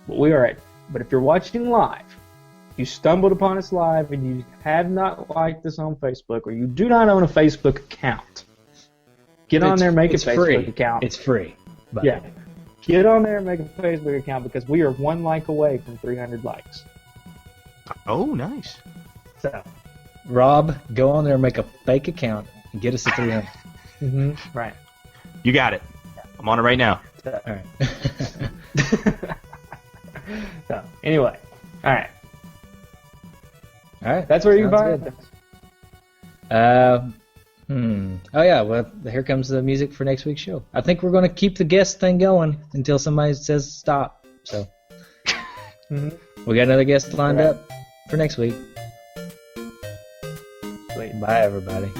Speaker 3: But if you're watching live, you stumbled upon us live and you have not liked us on Facebook, or you do not own a Facebook account, get on there and make a Facebook account.
Speaker 2: It's free.
Speaker 3: Yeah. Get on there and make a Facebook account because we are 1 like away from 300 likes.
Speaker 4: Oh, nice.
Speaker 3: So,
Speaker 2: Rob, go on there and make a fake account and get us to 300.
Speaker 3: Right.
Speaker 4: You got it. I'm on it right now.
Speaker 2: All right.
Speaker 3: So, anyway. All right.
Speaker 2: All right.
Speaker 3: That's where you can
Speaker 2: Sounds
Speaker 3: find us.
Speaker 2: Oh yeah, well here comes the music for next week's show. I think we're going to keep the guest thing going until somebody says stop. So we got another guest lined up for next week.
Speaker 3: Sweet.
Speaker 2: Bye everybody.